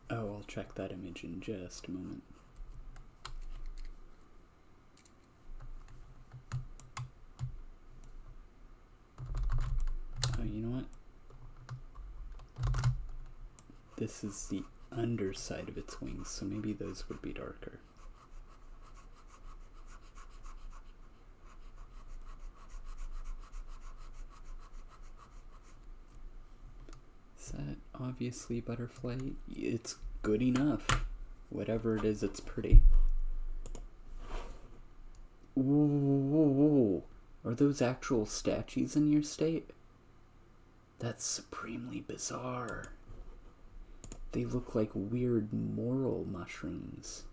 Oh, I'll check that image in just a moment. Oh, you know what? This is the underside of its wings, so maybe those would be darker. Is that obviously butterfly? It's good enough. Whatever it is, it's pretty. Ooh, are those actual statues in your state? That's supremely bizarre. They look like weird moral mushrooms.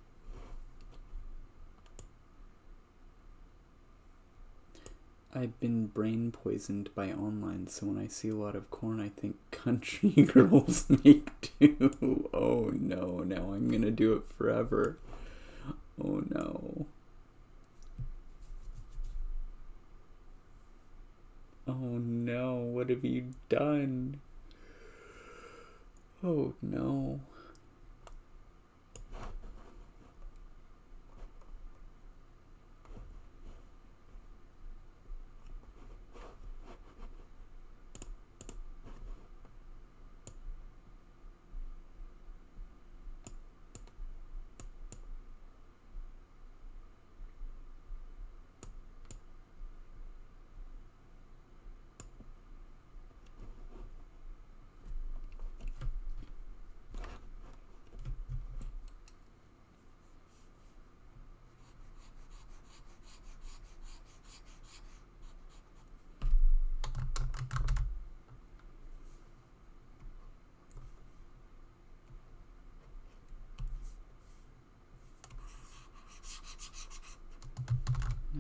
I've been brain poisoned by online, so when I see a lot of corn, I think country girls make too. Oh no, now I'm gonna do it forever. Oh no. Oh no, what have you done? Oh no.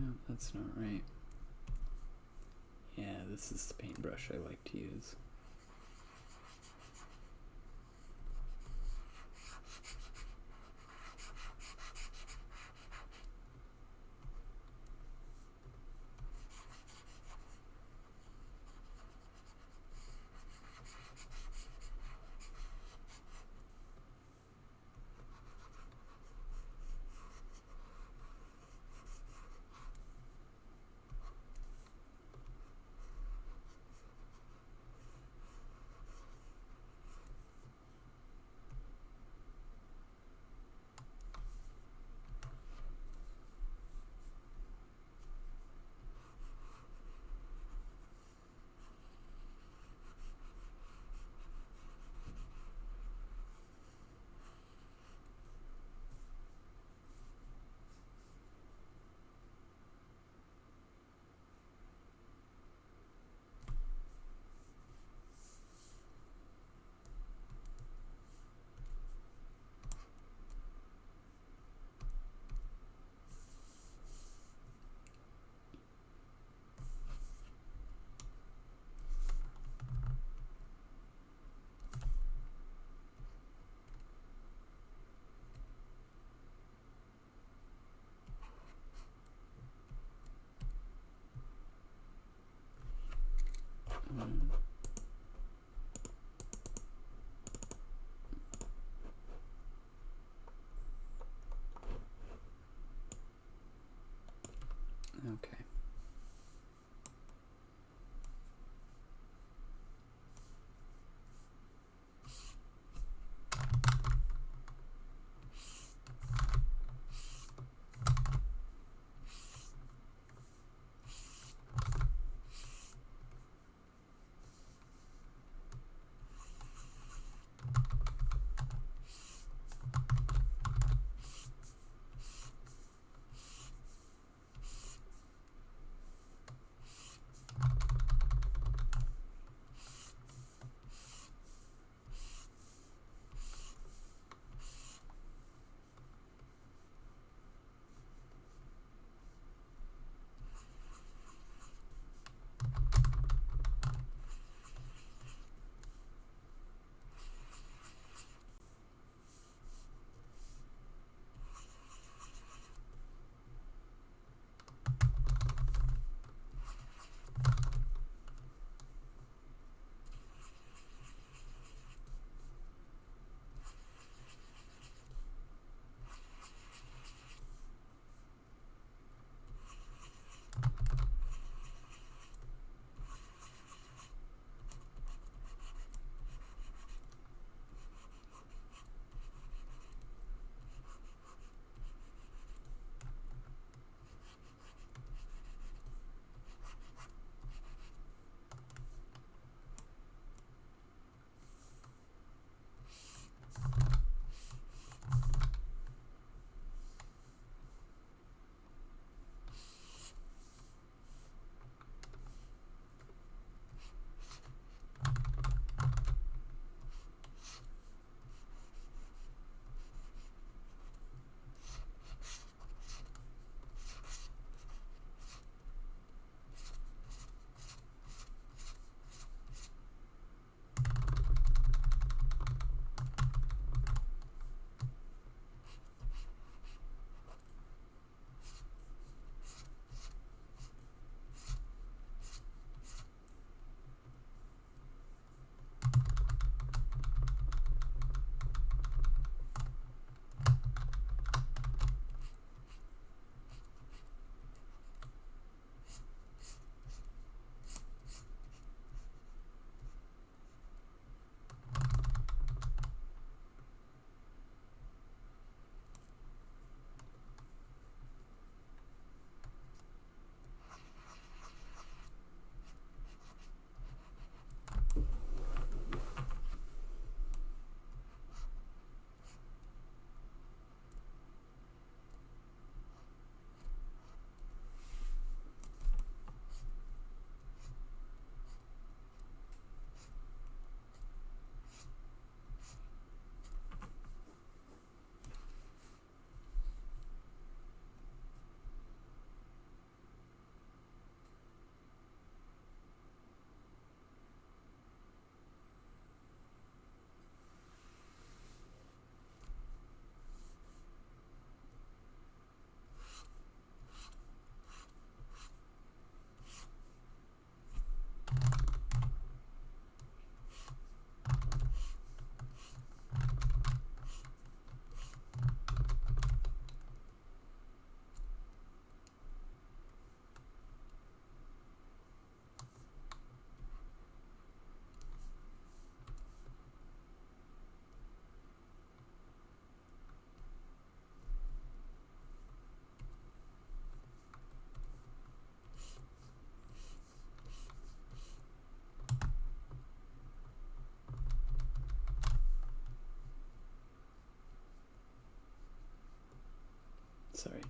No, that's not right. Yeah, this is the paintbrush I like to use. Okay.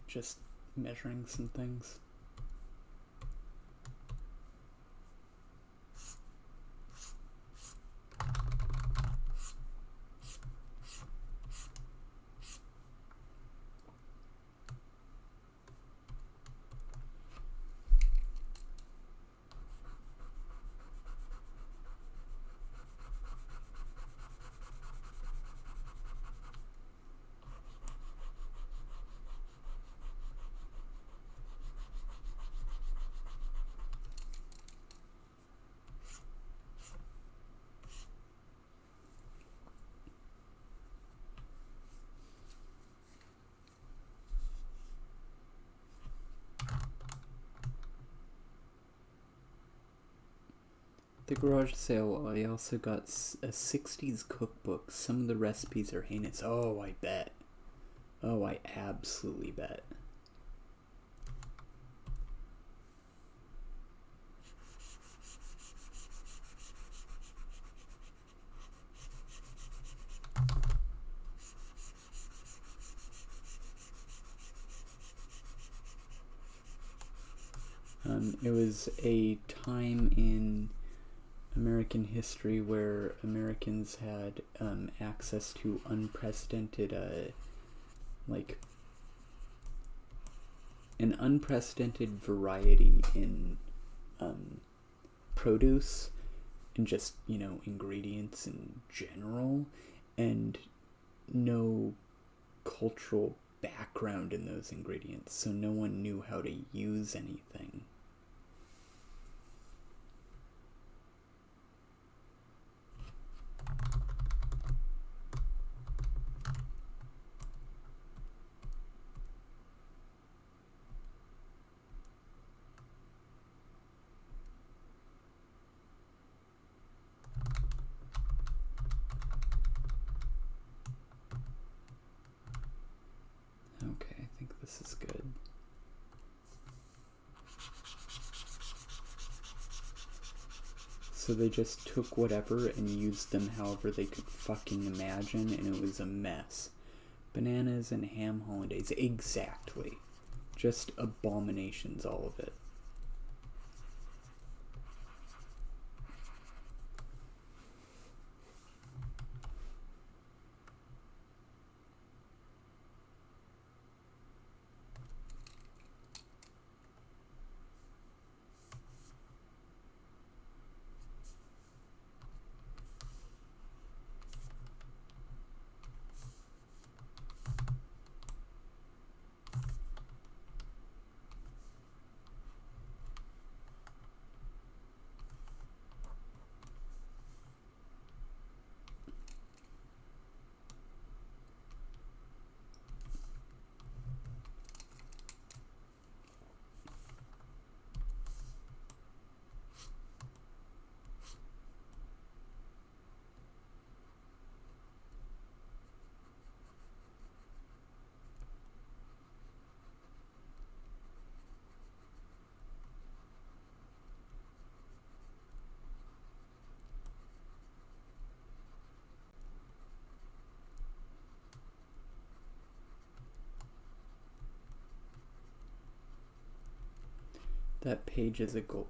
just measuring some things. The garage sale, I also got a 60s cookbook. Some of the recipes are heinous. Oh, I bet. Oh, I absolutely bet. It was a time in American history where Americans had access to unprecedented, an unprecedented variety in produce and just, ingredients in general, and no cultural background in those ingredients, so no one knew how to use anything. Okay, I think this is good. So they just took whatever and used them however they could fucking imagine, and it was a mess. Bananas and ham hollandaise, exactly. Just abominations, all of it. That page is a goal.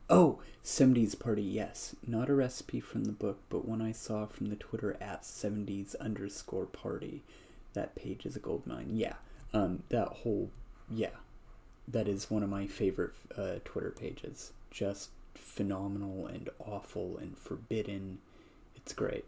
Oh, 70s party, yes. Not a recipe from the book, but one I saw from the Twitter at 70s_party. That page is a gold mine. Yeah. Yeah. That is one of my favorite Twitter pages. Just phenomenal and awful and forbidden. It's great.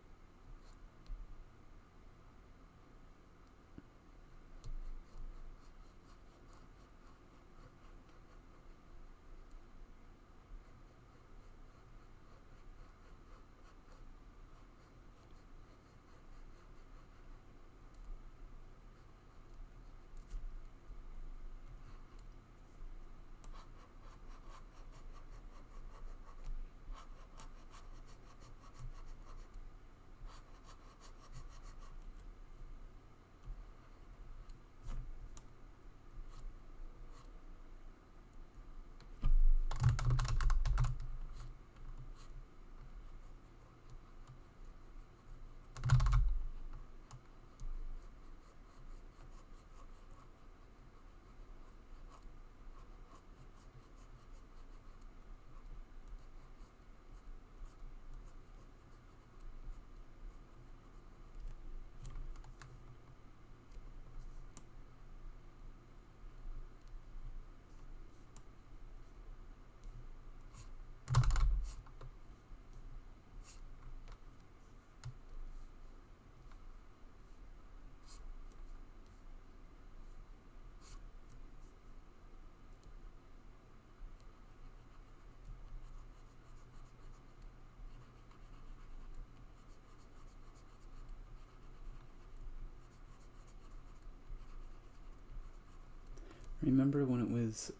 Remember when it was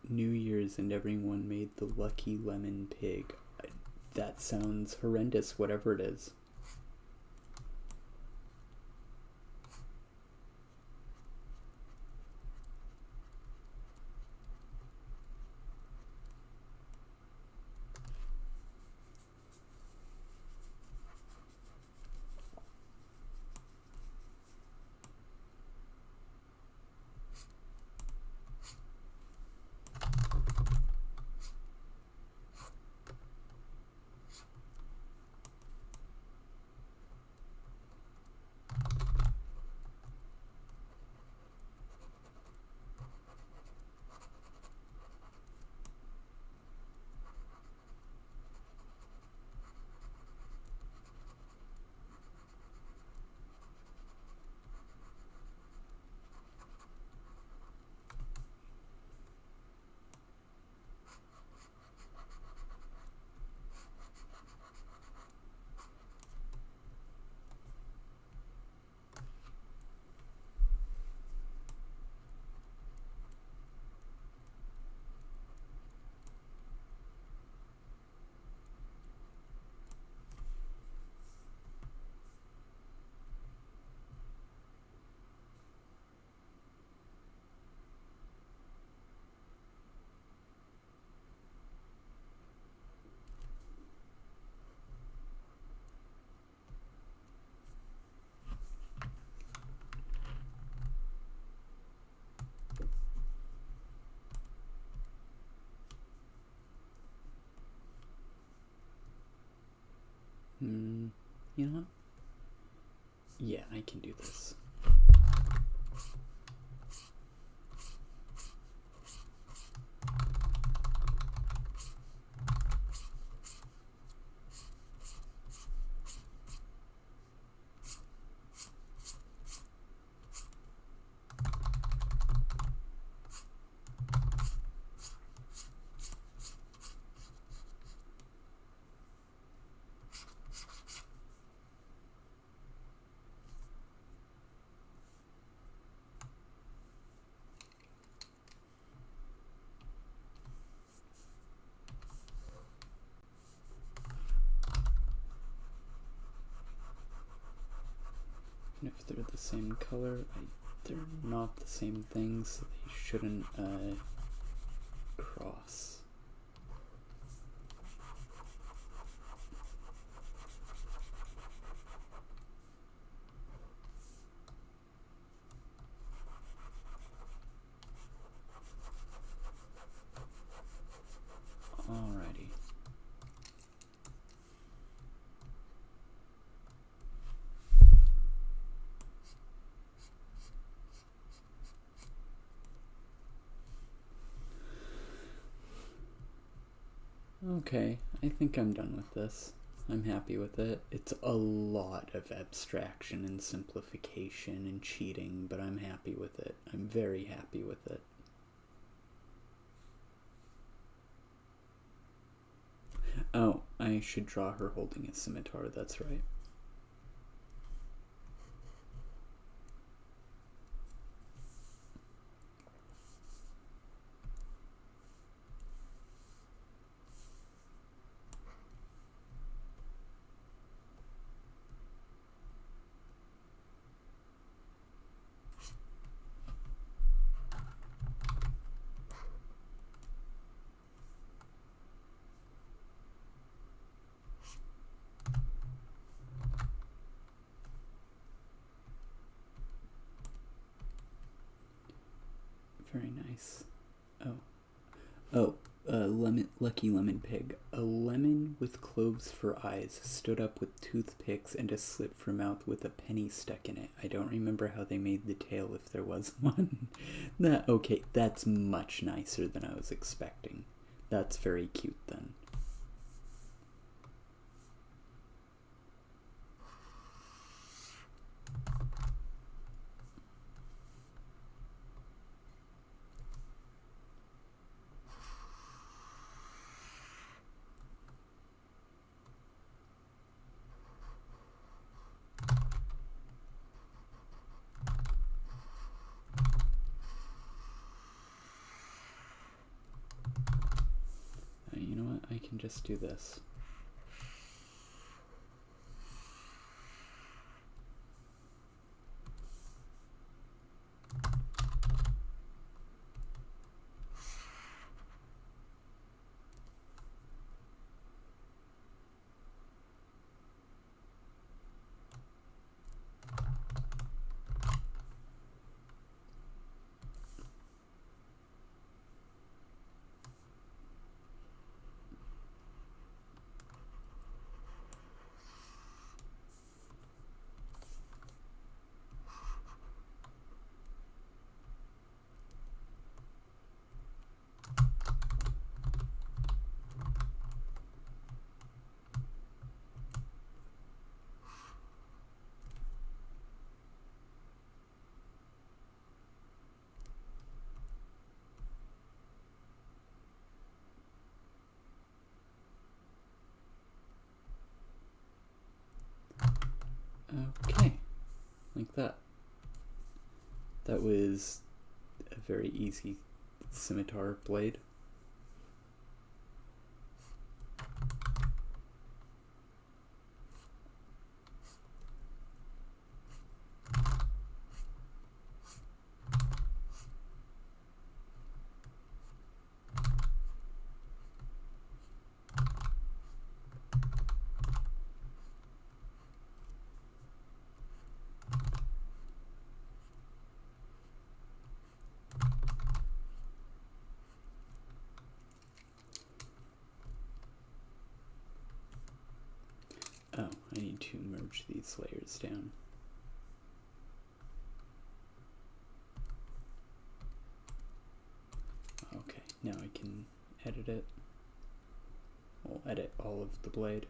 New Year's and everyone made the Lucky Lemon Pig? That sounds horrendous, whatever it is. You know what? Yeah, I can do this. And if they're the same color, they're not the same things, so they shouldn't cross. Alrighty. Okay, I think I'm done with this. I'm happy with it. It's a lot of abstraction and simplification and cheating, but I'm happy with it. I'm very happy with it. Oh, I should draw her holding a scimitar, that's right. Very nice. Lucky lemon pig. A lemon with cloves for eyes stood up with toothpicks and a slit for mouth with a penny stuck in it. I don't remember how they made the tail if there was one. Okay, that's much nicer than I was expecting. That's very cute then. can just do this. Okay, like that. That was a very easy scimitar blade. Oh, I need to merge these layers down. Okay, now I can edit it. I'll edit all of the blade.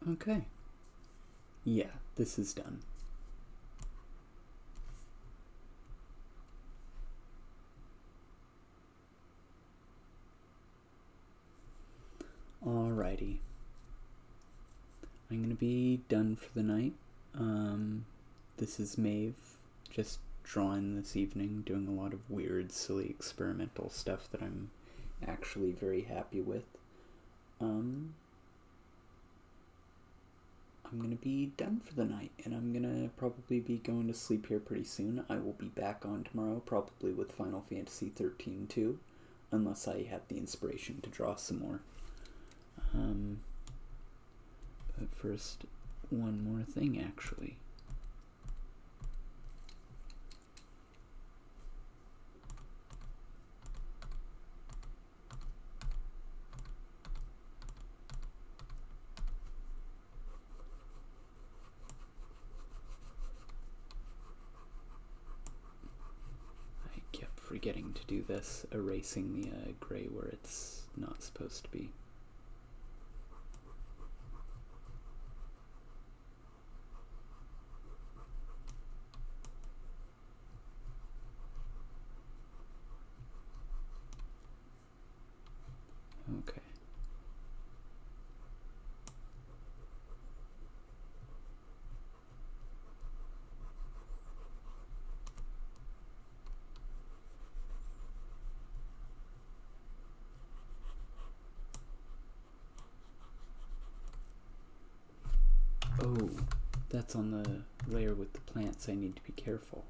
Okay. Yeah, this is done. Alrighty. I'm gonna be done for the night. This is Maeve, just drawing this evening, doing a lot of weird, silly, experimental stuff that I'm actually very happy with. I'm gonna be done for the night, and I'm gonna probably be going to sleep here pretty soon. I will be back on tomorrow, probably with Final Fantasy 13 too, unless I have the inspiration to draw some more. But first, one more thing actually. I kept forgetting to do this, erasing the gray where it's not supposed to be. Okay. that's on the layer with the plants. I need to be careful.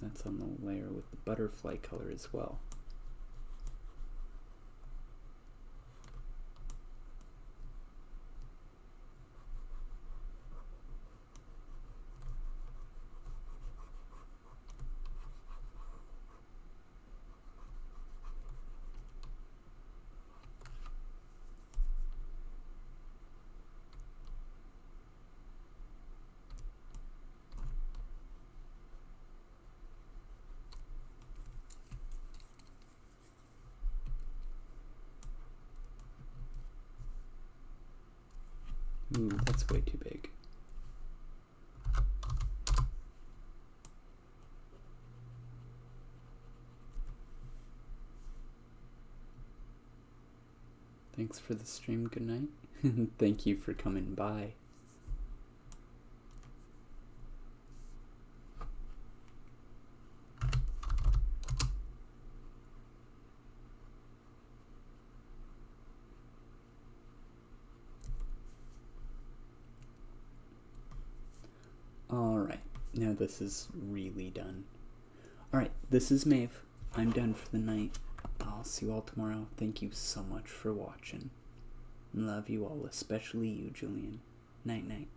That's on the layer with the butterfly color as well. Ooh, that's way too big. Thanks for the stream. Good night. Thank you for coming by. Alright, now this is really done. Alright, this is Maeve. I'm done for the night. I'll see you all tomorrow. Thank you so much for watching. Love you all, especially you, Julian. Night, night.